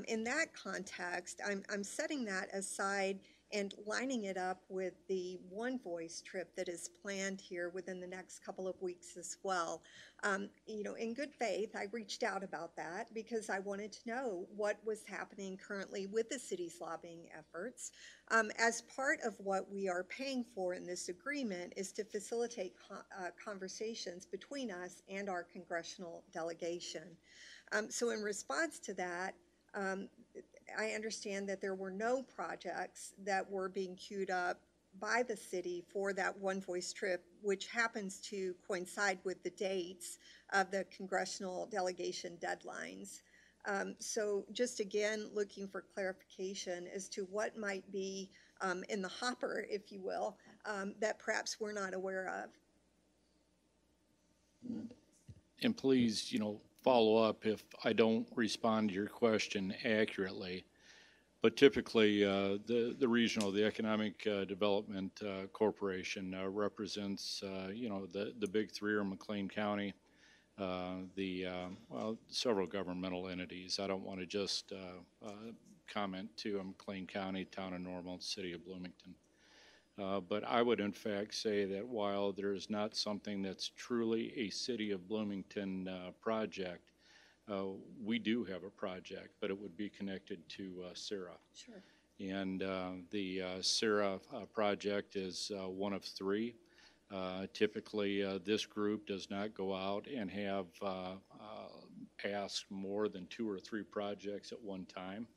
In that context, I'm setting that aside and lining it up with the One Voice trip that is planned here within the next couple of weeks as well. You know, in good faith, I reached out about that because I wanted to know what was happening currently with the city's lobbying efforts. As part of what we are paying for in this agreement is to facilitate conversations between us and our congressional delegation. So in response to that, I understand that there were no projects that were being queued up by the city for that One Voice trip, which happens to coincide with the dates of the congressional delegation deadlines. So just again, looking for clarification as to what might be in the hopper, if you will, that perhaps we're not aware of. And please, follow up if I don't respond to your question accurately. But typically, the Economic Development Corporation represents, the big three are McLean County, several governmental entities. I don't want to just comment to McLean County, Town of Normal, City of Bloomington. But I would in fact say that while there is not something that's truly a City of Bloomington project, we do have a project, but it would be connected to CERA. Sure. And the CERA project is one of three. Typically, this group does not go out and have asked more than 2 or 3 projects at one time.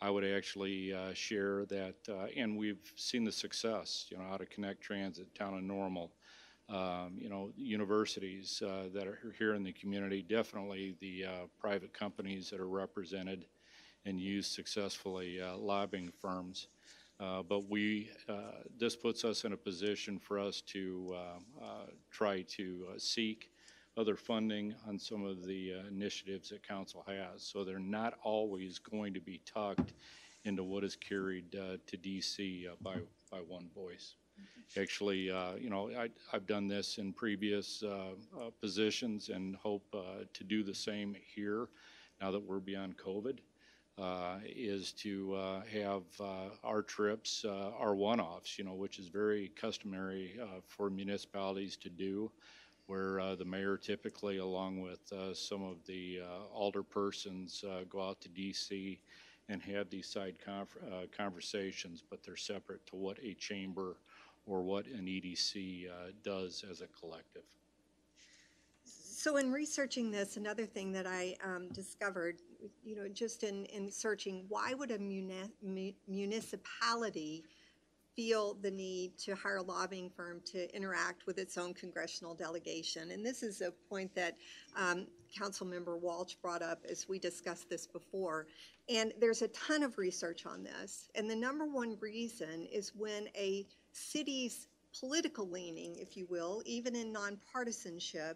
I would actually share that, and we've seen the success, out of Connect Transit, Town of Normal, universities that are here in the community, definitely the private companies that are represented and used successfully, lobbying firms. But this puts us in a position for us to try to seek other funding on some of the initiatives that council has. So they're not always going to be tucked into what is carried to DC by One Voice. Actually, I've done this in previous positions and hope to do the same here now that we're beyond COVID, is to have our trips, our one-offs, which is very customary for municipalities to do, where the mayor typically, along with some of the alderpersons, go out to DC and have these side conversations, but they're separate to what a chamber or what an EDC does as a collective. So in researching this, another thing that I discovered, just in searching, why would a municipality feel the need to hire a lobbying firm to interact with its own congressional delegation? And this is a point that Councilmember Walsh brought up as we discussed this before. And there's a ton of research on this. And the number one reason is when a city's political leaning, if you will, even in nonpartisanship,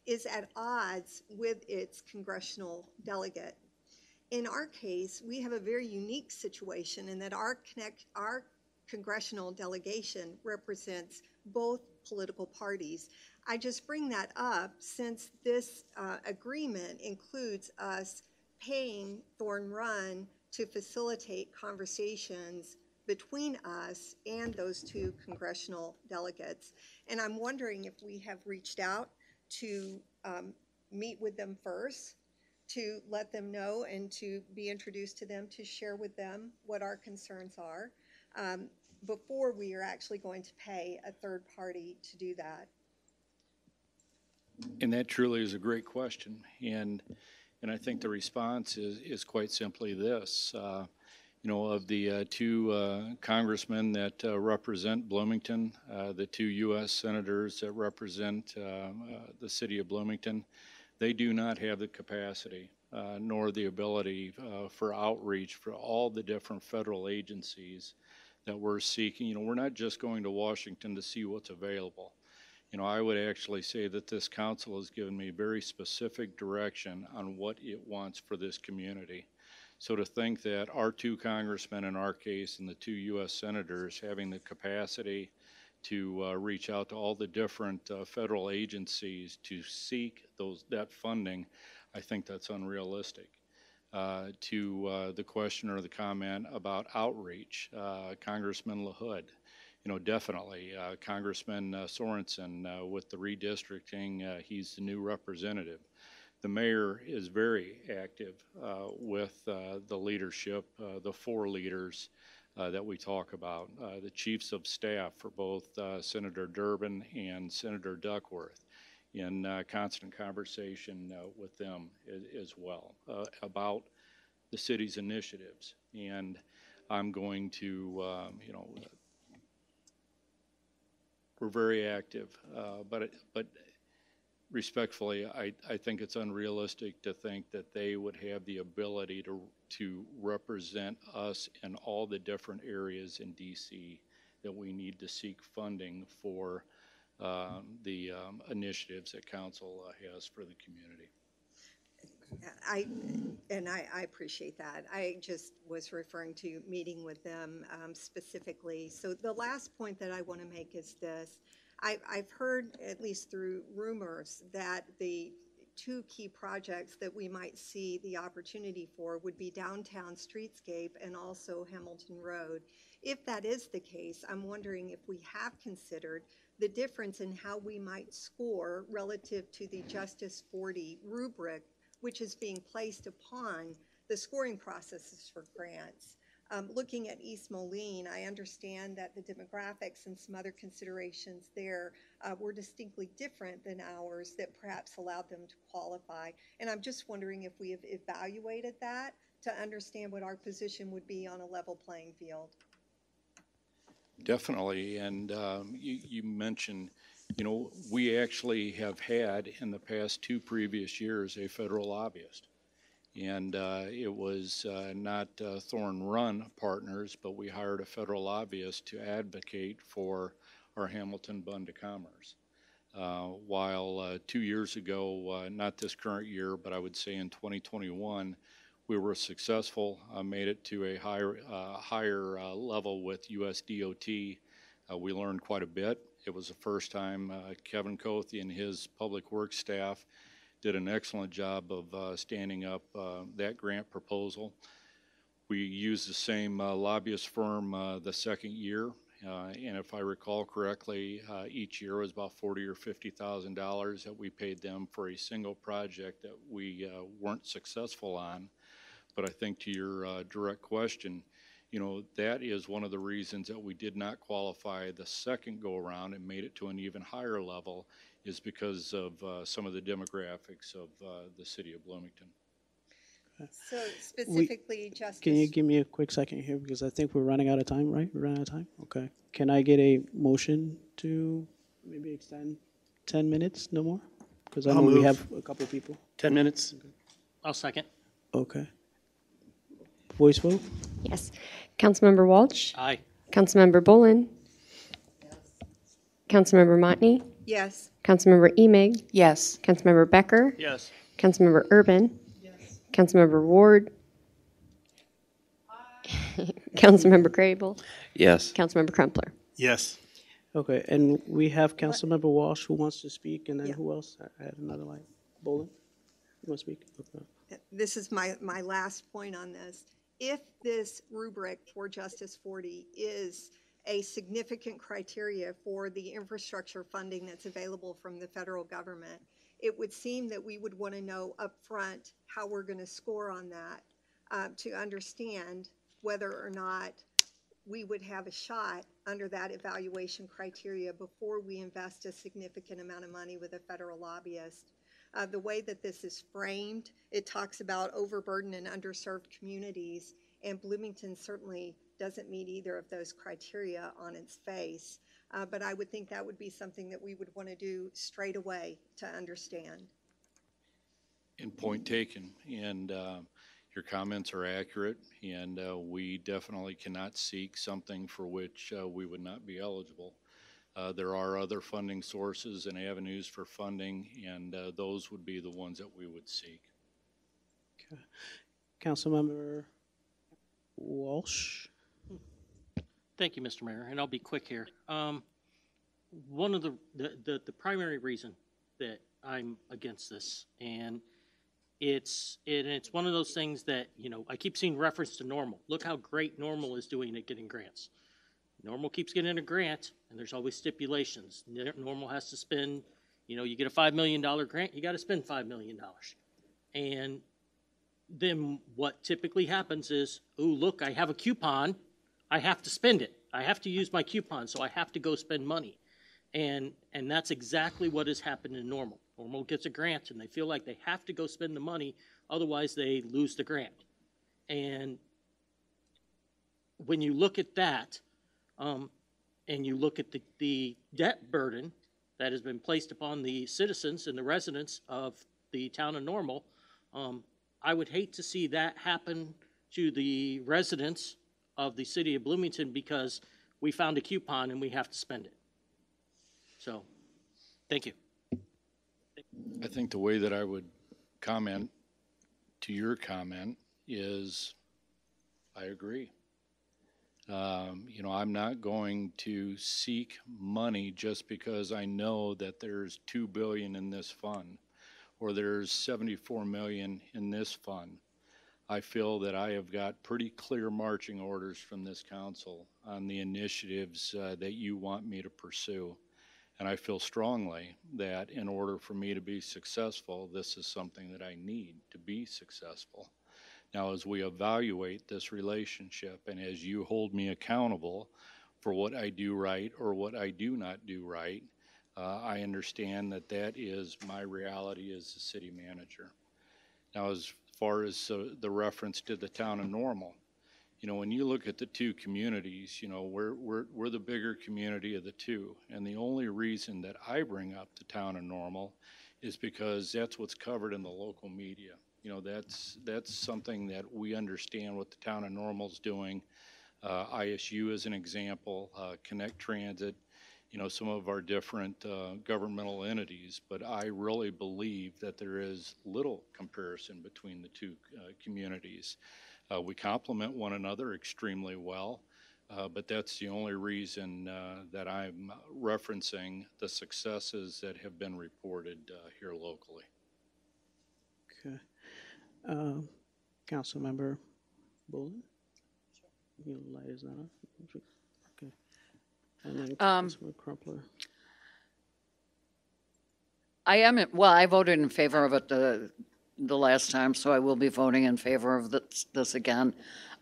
is at odds with its congressional delegate. In our case, we have a very unique situation in that our congressional delegation represents both political parties. I just bring that up since this agreement includes us paying Thorn Run to facilitate conversations between us and those two congressional delegates. And I'm wondering if we have reached out to meet with them first, to let them know and to be introduced to them, to share with them what our concerns are, before we are actually going to pay a third party to do that. And that truly is a great question. And I think the response is quite simply this. Of the two congressmen that represent Bloomington, the 2 U.S. senators that represent the city of Bloomington, they do not have the capacity nor the ability for outreach for all the different federal agencies that we're seeking. You know, we're not just going to Washington to see what's available. You know, I would actually say that this council has given me very specific direction on what it wants for this community. So to think that our 2 congressmen in our case and the 2 U.S. senators having the capacity to reach out to all the different federal agencies to seek that funding, I think that's unrealistic. To the question or the comment about outreach, Congressman LaHood, you know, definitely. Congressman Sorensen with the redistricting, he's the new representative. The mayor is very active with the leadership, the 4 leaders that we talk about, the chiefs of staff for both Senator Durbin and Senator Duckworth, in constant conversation with them as well about the city's initiatives. And I'm going to, you know, we're very active, but respectfully, I think it's unrealistic to think that they would have the ability to represent us in all the different areas in DC that we need to seek funding for the initiatives that council has for the community. I appreciate that. I just was referring to meeting with them specifically. So the last point that I want to make is this. I've heard, at least through rumors, that the 2 key projects that we might see the opportunity for would be downtown streetscape and also Hamilton Road. If that is the case, I'm wondering if we have considered the difference in how we might score relative to the Justice 40 rubric, which is being placed upon the scoring processes for grants. Looking at East Moline, I understand that the demographics and some other considerations there were distinctly different than ours that perhaps allowed them to qualify. And I'm just wondering if we have evaluated that to understand what our position would be on a level playing field. Definitely, and you mentioned, you know, we actually have had in the past 2 previous years a federal lobbyist. And it was not Thorn Run Partners, but we hired a federal lobbyist to advocate for our Hamilton Bund to Commerce. While 2 years ago, not this current year, but I would say in 2021, we were successful, made it to a higher level with US DOT. We learned quite a bit. It was the first time Kevin Cothe and his public works staff did an excellent job of standing up that grant proposal. We used the same lobbyist firm the second year, and if I recall correctly, each year was about $40,000 or $50,000 that we paid them for a single project that we weren't successful on. But I think to your direct question, you know, that is one of the reasons that we did not qualify the second go around and made it to an even higher level, is because of some of the demographics of the city of Bloomington. So specifically, Justice... Can you give me a quick second here, because I think we're running out of time, right? We're running out of time? Okay. Can I get a motion to maybe extend 10 minutes, no more? Because I know we have a couple of people. 10 minutes. Okay. I'll second. Okay. Voice vote? Yes. Councilmember Walsh? Aye. Councilmember Bolin? Yes. Councilmember Motney? Yes. Councilmember Emig? Yes. Councilmember Becker? Yes. Councilmember Urban? Yes. Councilmember Ward? Councilmember Grable? Yes. Councilmember Crumpler? Yes. Okay, and we have Councilmember Walsh who wants to speak, and then who else? I had another line. Bolin? You want to speak? Okay. This is my last point on this. If this rubric for Justice 40 is a significant criteria for the infrastructure funding that's available from the federal government, it would seem that we would want to know up front how we're going to score on that to understand whether or not we would have a shot under that evaluation criteria before we invest a significant amount of money with a federal lobbyist. The way that this is framed, it talks about overburdened and underserved communities, and Bloomington certainly doesn't meet either of those criteria on its face. But I would think that would be something that we would want to do straight away to understand. And point taken. And, Your comments are accurate, and we definitely cannot seek something for which we would not be eligible. There are other funding sources and avenues for funding, and those would be the ones that we would seek. Okay. Councilmember Walsh. Thank you, Mr. Mayor, and I'll be quick here. One of the primary reason that I'm against this, and it's one of those things that, you know, I keep seeing reference to Normal. Look how great Normal is doing at getting grants. Normal keeps getting a grant, and there's always stipulations. Normal has to spend, you know, you get a $5 million grant, you got to spend $5 million. And then what typically happens is, oh, look, I have a coupon, I have to spend it. I have to use my coupon, so I have to go spend money. And that's exactly what has happened in Normal. Normal gets a grant, and they feel like they have to go spend the money, otherwise they lose the grant. And when you look at that, and you look at the debt burden that has been placed upon the citizens and the residents of the town of Normal, I would hate to see that happen to the residents of the city of Bloomington because we found a coupon and we have to spend it. So, thank you. I think the way that I would comment to your comment is I agree. You know, I'm not going to seek money just because I know that there's $2 billion in this fund or there's $74 million in this fund. I feel that I have got pretty clear marching orders from this council on the initiatives that you want me to pursue. And I feel strongly that in order for me to be successful, this is something that I need to be successful. Now, as we evaluate this relationship and as you hold me accountable for what I do right or what I do not do right, I understand that that is my reality as the city manager. Now, as far as the reference to the town of Normal, you know, when you look at the two communities, you know, we're the bigger community of the two. And the only reason that I bring up the town of Normal is because that's what's covered in the local media. You know, that's something that we understand what the town of Normal's doing. ISU is an example, Connect Transit, you know, some of our different governmental entities, but I really believe that there is little comparison between the two communities. We complement one another extremely well, but that's the only reason that I'm referencing the successes that have been reported here locally. Okay. Councilmember Bolin? Your light is not on? Okay. And then Councilmember Crumpler. I voted in favor of it the last time, so I will be voting in favor of this again.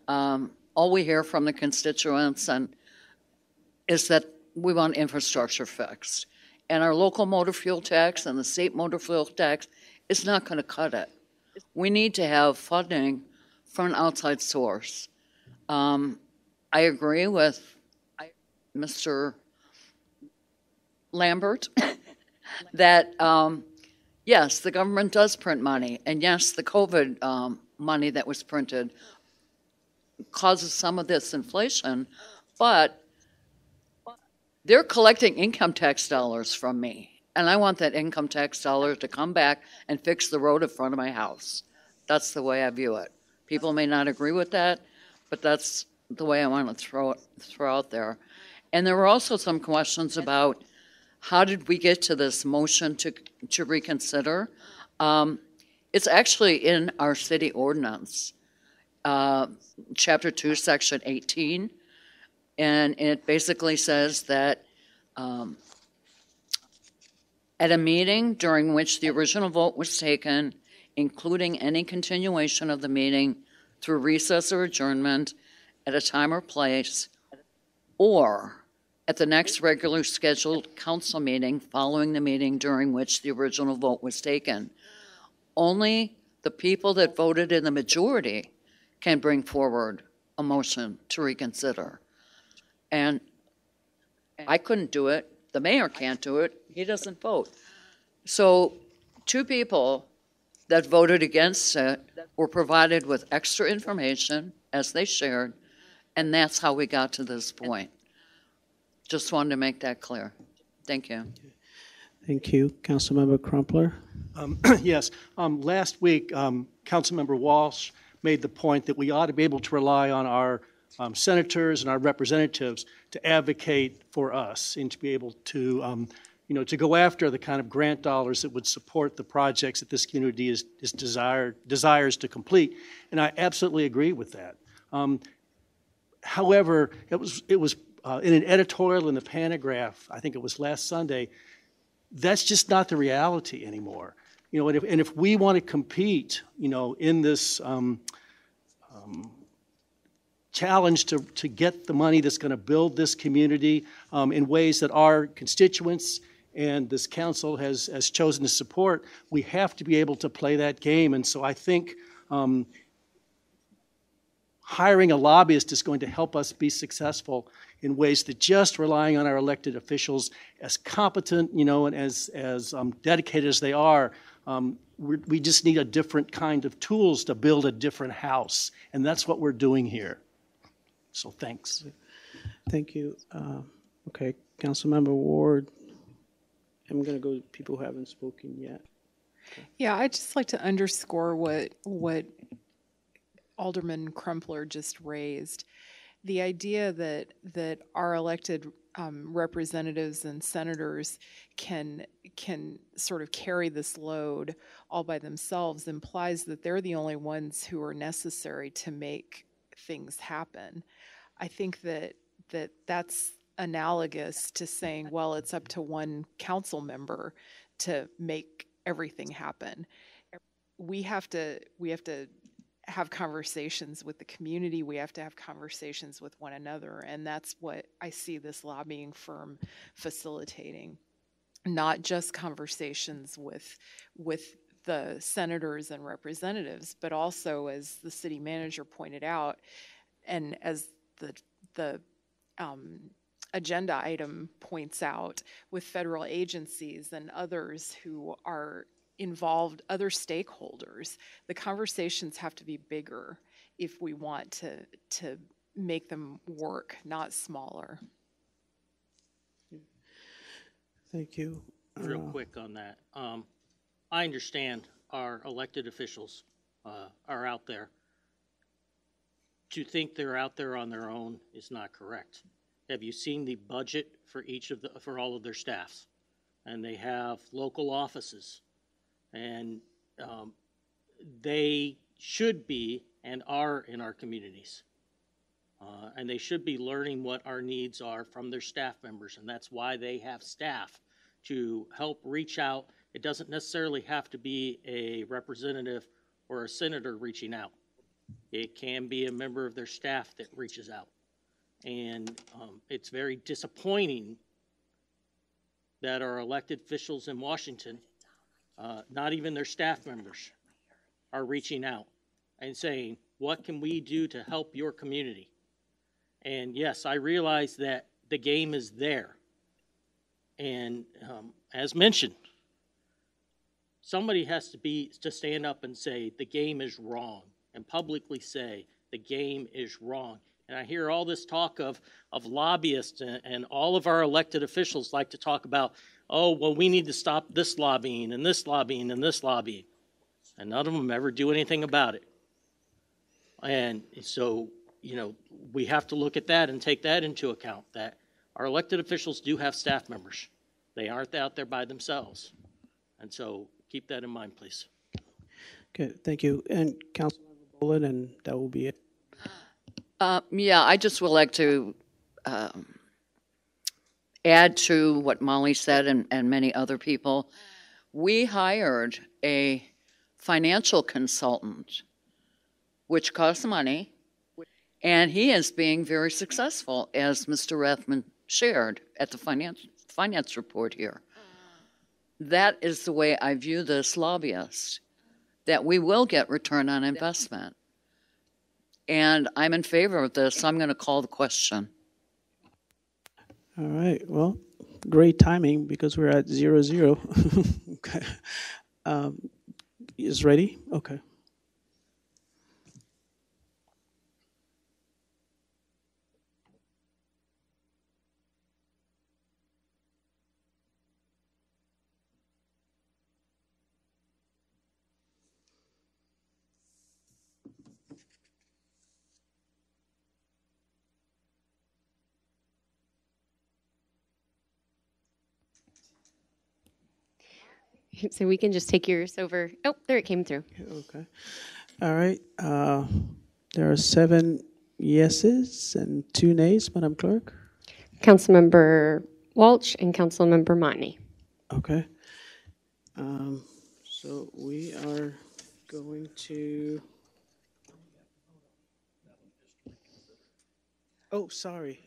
All we hear from the constituents is that we want infrastructure fixed. And our local motor fuel tax and the state motor fuel tax is not going to cut it. We need to have funding from an outside source. I agree with Mr. Lambert that, yes, the government does print money, and yes, the COVID money that was printed causes some of this inflation, but they're collecting income tax dollars from me. And I want that income tax dollar to come back and fix the road in front of my house. That's the way I view it. People may not agree with that, but that's the way I want to throw out there. And there were also some questions about how did we get to this motion to reconsider? It's actually in our city ordinance, Chapter 2, Section 18. And it basically says that at a meeting during which the original vote was taken, including any continuation of the meeting through recess or adjournment at a time or place, or at the next regular scheduled council meeting following the meeting during which the original vote was taken, only the people that voted in the majority can bring forward a motion to reconsider. And I couldn't do it. The mayor can't do it. He doesn't vote. So two people that voted against it were provided with extra information as they shared, and that's how we got to this point. Just wanted to make that clear. Thank you. Thank you. Councilmember Crumpler. Yes. Last week, Councilmember Walsh made the point that we ought to be able to rely on our senators and our representatives to advocate for us and to be able to, to go after the kind of grant dollars that would support the projects that this community desires to complete. And I absolutely agree with that. However, it was in an editorial in the Panagraph, I think it was last Sunday. That's just not the reality anymore. And if we want to compete, in this challenge to get the money that's going to build this community in ways that our constituents and this council has chosen to support, we have to be able to play that game. And so I think hiring a lobbyist is going to help us be successful in ways that just relying on our elected officials, as competent, and as dedicated as they are, we just need a different kind of tools to build a different house. And that's what we're doing here. So thanks. Thank you. Okay, Councilmember Ward. I'm going to go to people who haven't spoken yet. Okay. Yeah, I'd just like to underscore what Alderman Crumpler just raised. The idea that our elected representatives and senators can sort of carry this load all by themselves implies that they're the only ones who are necessary to make things happen. I think that's analogous to saying, well, it's up to one council member to make everything happen. We have to have conversations with the community. We have to have conversations with one another. And that's what I see this lobbying firm facilitating. Not just conversations with the senators and representatives, but also, as the city manager pointed out, and as the agenda item points out, with federal agencies and others who are involved, other stakeholders. The conversations have to be bigger if we want to make them work, not smaller. Thank you. Real quick on that. I understand our elected officials are out there. To think they're out there on their own is not correct. Have you seen the budget for all of their staffs? And they have local offices. And they should be and are in our communities. And they should be learning what our needs are from their staff members. And that's why they have staff to help reach out. It doesn't necessarily have to be a representative or a senator reaching out. It can be a member of their staff that reaches out. And it's very disappointing that our elected officials in Washington, not even their staff members, are reaching out and saying, what can we do to help your community? And yes, I realize that the game is there. And as mentioned, somebody has to stand up and say the game is wrong, and publicly say the game is wrong. And I hear all this talk of lobbyists, and all of our elected officials like to talk about, oh, well, we need to stop this lobbying and this lobbying and this lobbying. And none of them ever do anything about it. And so, we have to look at that and take that into account, that our elected officials do have staff members. They aren't out there by themselves. And so keep that in mind, please. Okay, thank you. And Councilmember Boland, and that will be it. Yeah, I just would like to add to what Molly said and many other people. We hired a financial consultant, which costs money, and he is being very successful, as Mr. Rathman shared at the finance report here. That is the way I view this lobbyist, that we will get return on investment. And I'm in favor of this, so I'm going to call the question. All right, well, great timing because we're at 0-0. Okay. is ready? Okay. So we can just take yours over. Oh, there it came through. Okay. All right. There are 7 yeses and 2 nays, Madam Clerk. Councilmember Walsh and Councilmember Montney. Okay. So we are going to. Oh, sorry.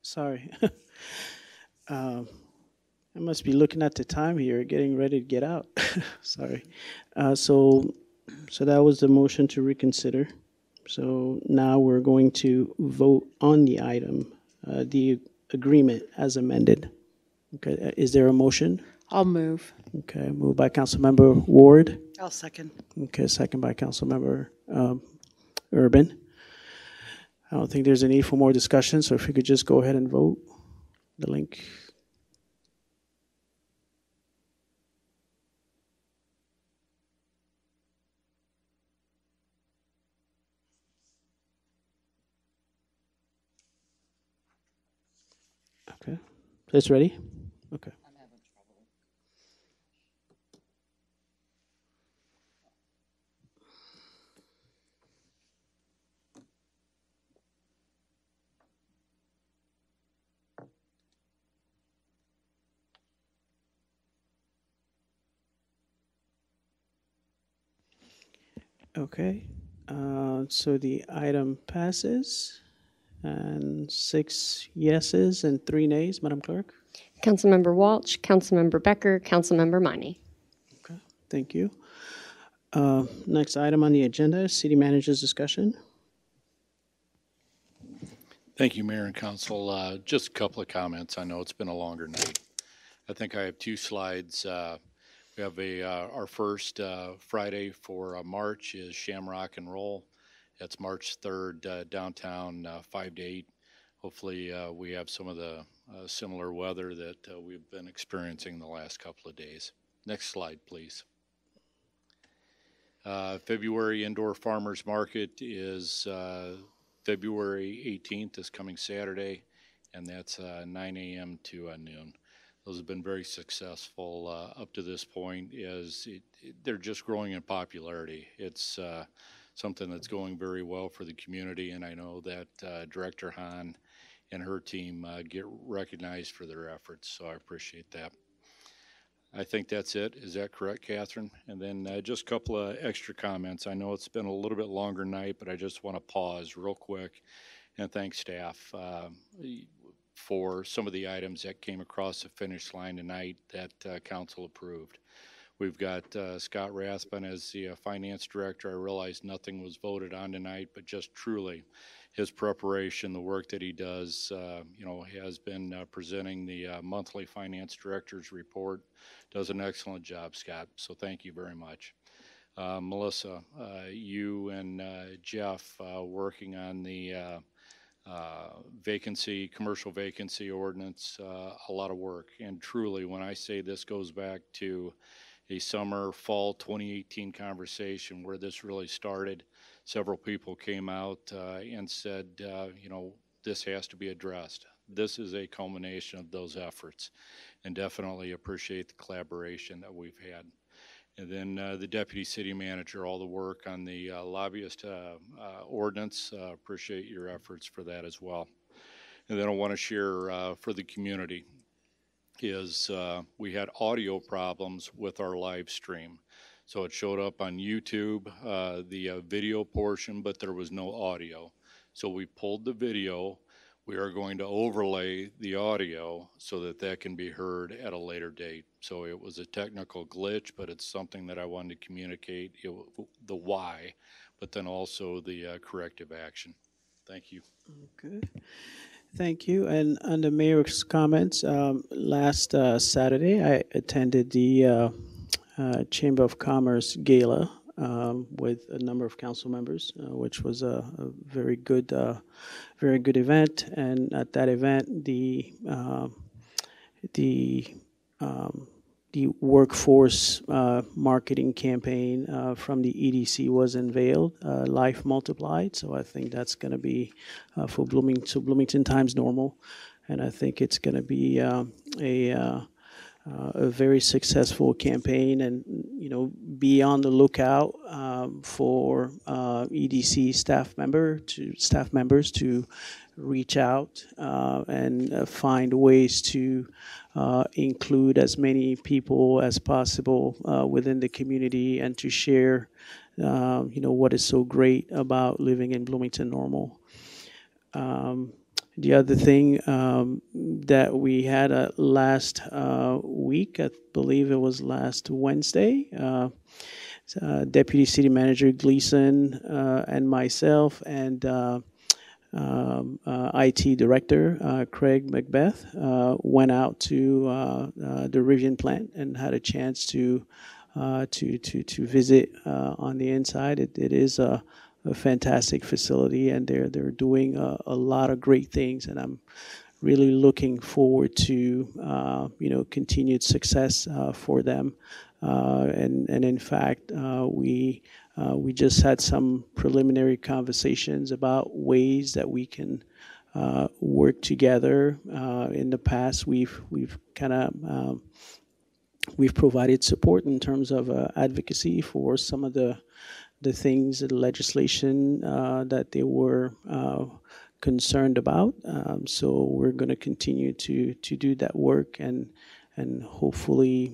Sorry. I must be looking at the time here, getting ready to get out. Sorry. So that was the motion to reconsider. So now we're going to vote on the item, the agreement as amended. Okay. Is there a motion? I'll move. Okay. Moved by Councilmember Ward. I'll second. Okay. Second by Councilmember Urban. I don't think there's a need for more discussion. So if we could just go ahead and vote the link. Okay. It's ready? Okay. Okay. So the item passes. And 6 yeses and 3 nays, Madam Clerk. Councilmember Walsh, Councilmember Becker, Councilmember Montney. Okay, thank you. Next item on the agenda is City Manager's discussion. Thank you, Mayor and Council. Just a couple of comments. I know it's been a longer night. I think I have 2 slides. We have our first Friday for March is Shamrock and Roll. That's March 3rd, downtown, 5 to 8. Hopefully, we have some of the similar weather that we've been experiencing the last couple of days. Next slide, please. February Indoor Farmers Market is February 18th, this coming Saturday, and that's 9 a.m. to noon. Those have been very successful up to this point. They're just growing in popularity. It's something that's going very well for the community, and I know that Director Hahn and her team get recognized for their efforts, so I appreciate that. I think that's it. Is that correct, Catherine? And then just a couple of extra comments. I know it's been a little bit longer night, but I just want to pause real quick and thank staff for some of the items that came across the finish line tonight that council approved. We've got Scott Rathbun as the finance director. I realize nothing was voted on tonight, but just truly his preparation, the work that he does, has been presenting the monthly finance director's report. Does an excellent job, Scott. So thank you very much. Melissa, you and Jeff working on the commercial vacancy ordinance, a lot of work. And truly, when I say this goes back to a fall 2018 conversation where this really started, several people came out and said, this has to be addressed. This is a culmination of those efforts, and definitely appreciate the collaboration that we've had. And then the deputy city manager, all the work on the lobbyist ordinance, appreciate your efforts for that as well. And then I want to share for the community is we had audio problems with our live stream. So it showed up on YouTube, the video portion, but there was no audio. So we pulled the video. We are going to overlay the audio so that that can be heard at a later date. So it was a technical glitch, but it's something that I wanted to communicate the why, but then also the corrective action. Thank you. Okay. Thank you. And under Mayor's comments, last Saturday, I attended the Chamber of Commerce gala with a number of council members, which was a very good event. And at that event, the workforce marketing campaign from the EDC was unveiled, Life Multiplied. So I think that's going to be for Bloomington Times Normal, and I think it's going to be a very successful campaign. And be on the lookout for EDC staff members to reach out and find ways to include as many people as possible within the community, and to share what is so great about living in Bloomington Normal. The other thing that we had last week, I believe it was last Wednesday, Deputy City Manager Gleason and myself and IT Director Craig Macbeth went out to the Rivian plant and had a chance to visit on the inside. It is a fantastic facility, and they're doing a lot of great things, and I'm really looking forward to continued success for them. And in fact, we just had some preliminary conversations about ways that we can work together. In the past, we've provided support in terms of advocacy for some of the things, the legislation that they were concerned about. So we're going to continue to do that work, and hopefully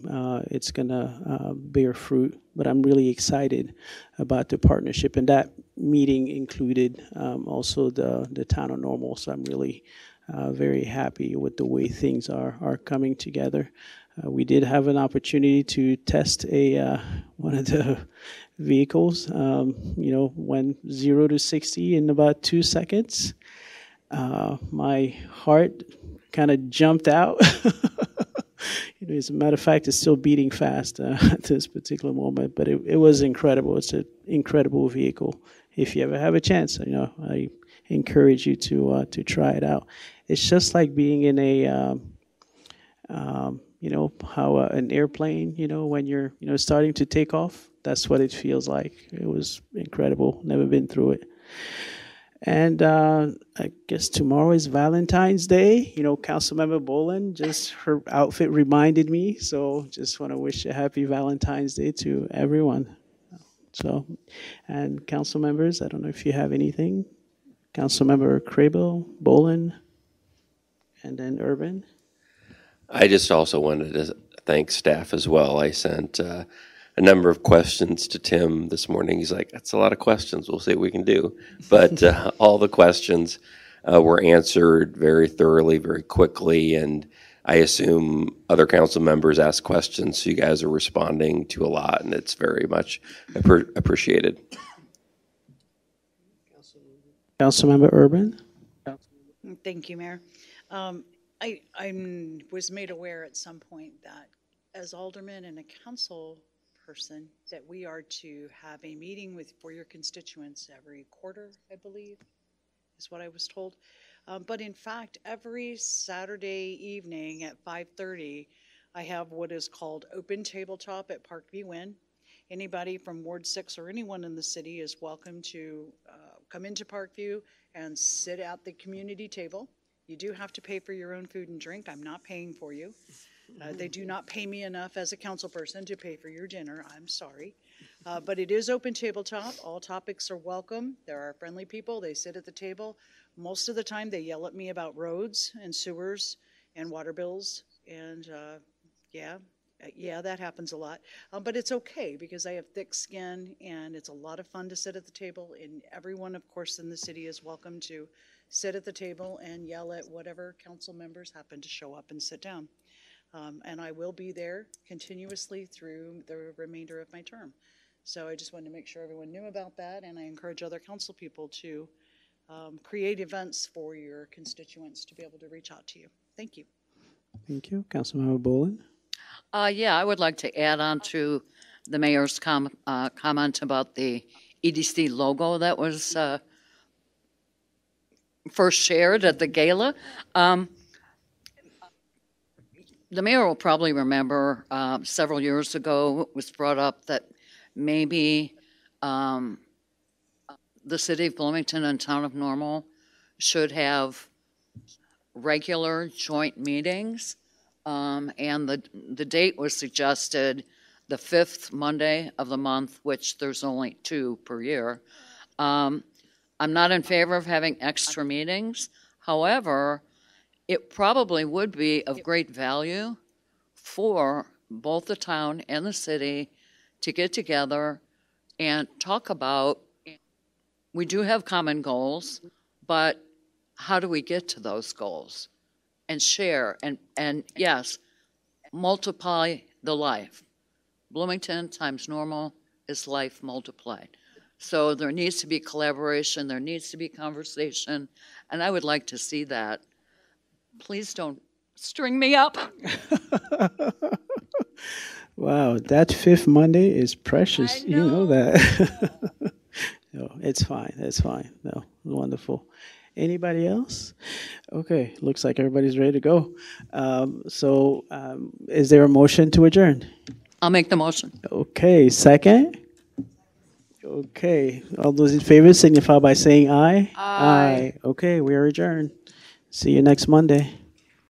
it's going to bear fruit. But I'm really excited about the partnership, and that meeting included also the town of Normal. So I'm really very happy with the way things are coming together. We did have an opportunity to test one of the vehicles, went 0 to 60 in about 2 seconds. My heart kind of jumped out. As a matter of fact, it's still beating fast at this particular moment, but it was incredible. It's an incredible vehicle. If you ever have a chance, I encourage you to try it out. It's just like being in how an airplane, when you're, starting to take off, that's what it feels like. It was incredible. Never been through it. And I guess tomorrow is Valentine's Day. Councilmember Boland, just her outfit reminded me. So just want to wish a happy Valentine's Day to everyone. So, and council members, I don't know if you have anything. Councilmember Crable, Boland, and then Urban. I just also wanted to thank staff as well. I sent a number of questions to Tim this morning. He's like, that's a lot of questions. We'll see what we can do. But all the questions were answered very thoroughly, very quickly. And I assume other council members asked questions, so you guys are responding to a lot, and it's very much appreciated. Councilmember Urban. Thank you, Mayor. I was made aware at some point that as alderman and a council person that we are to have a meeting for your constituents every quarter, I believe, is what I was told. But in fact, every Saturday evening at 5:30, I have what is called Open Tabletop at Parkview Wynn. Anybody from Ward 6 or anyone in the city is welcome to come into Parkview and sit at the community table. You do have to pay for your own food and drink. I'm not paying for you. They do not pay me enough as a council person to pay for your dinner. I'm sorry. But it is open tabletop. All topics are welcome. There are friendly people. They sit at the table. Most of the time they yell at me about roads and sewers and water bills. And yeah, that happens a lot. But it's okay because I have thick skin and it's a lot of fun to sit at the table. And everyone, of course, in the city is welcome to sit at the table and yell at whatever council members happen to show up and sit down. And I will be there continuously through the remainder of my term. So I just wanted to make sure everyone knew about that, and I encourage other council people to create events for your constituents to be able to reach out to you. Thank you. Thank you. Councilmember Boland. Yeah, I would like to add on to the mayor's comment about the EDC logo that was first shared at the gala. The mayor will probably remember several years ago it was brought up that maybe the city of Bloomington and town of Normal should have regular joint meetings. And the date was suggested the 5th Monday of the month, which there's only 2 per year. I'm not in favor of having extra meetings. However, it probably would be of great value for both the town and the city to get together and talk about, we do have common goals, but how do we get to those goals? And share, and yes, multiply the life. Bloomington times Normal is life multiplied. So there needs to be collaboration, there needs to be conversation, and I would like to see that. Please don't string me up. Wow, that 5th Monday is precious. You know that. No, it's fine. It's fine. No, wonderful. Anybody else? Okay, looks like everybody's ready to go. Is there a motion to adjourn? I'll make the motion. Okay, second? Okay, all those in favor signify by saying aye. Aye. Okay, we are adjourned. See you next Monday.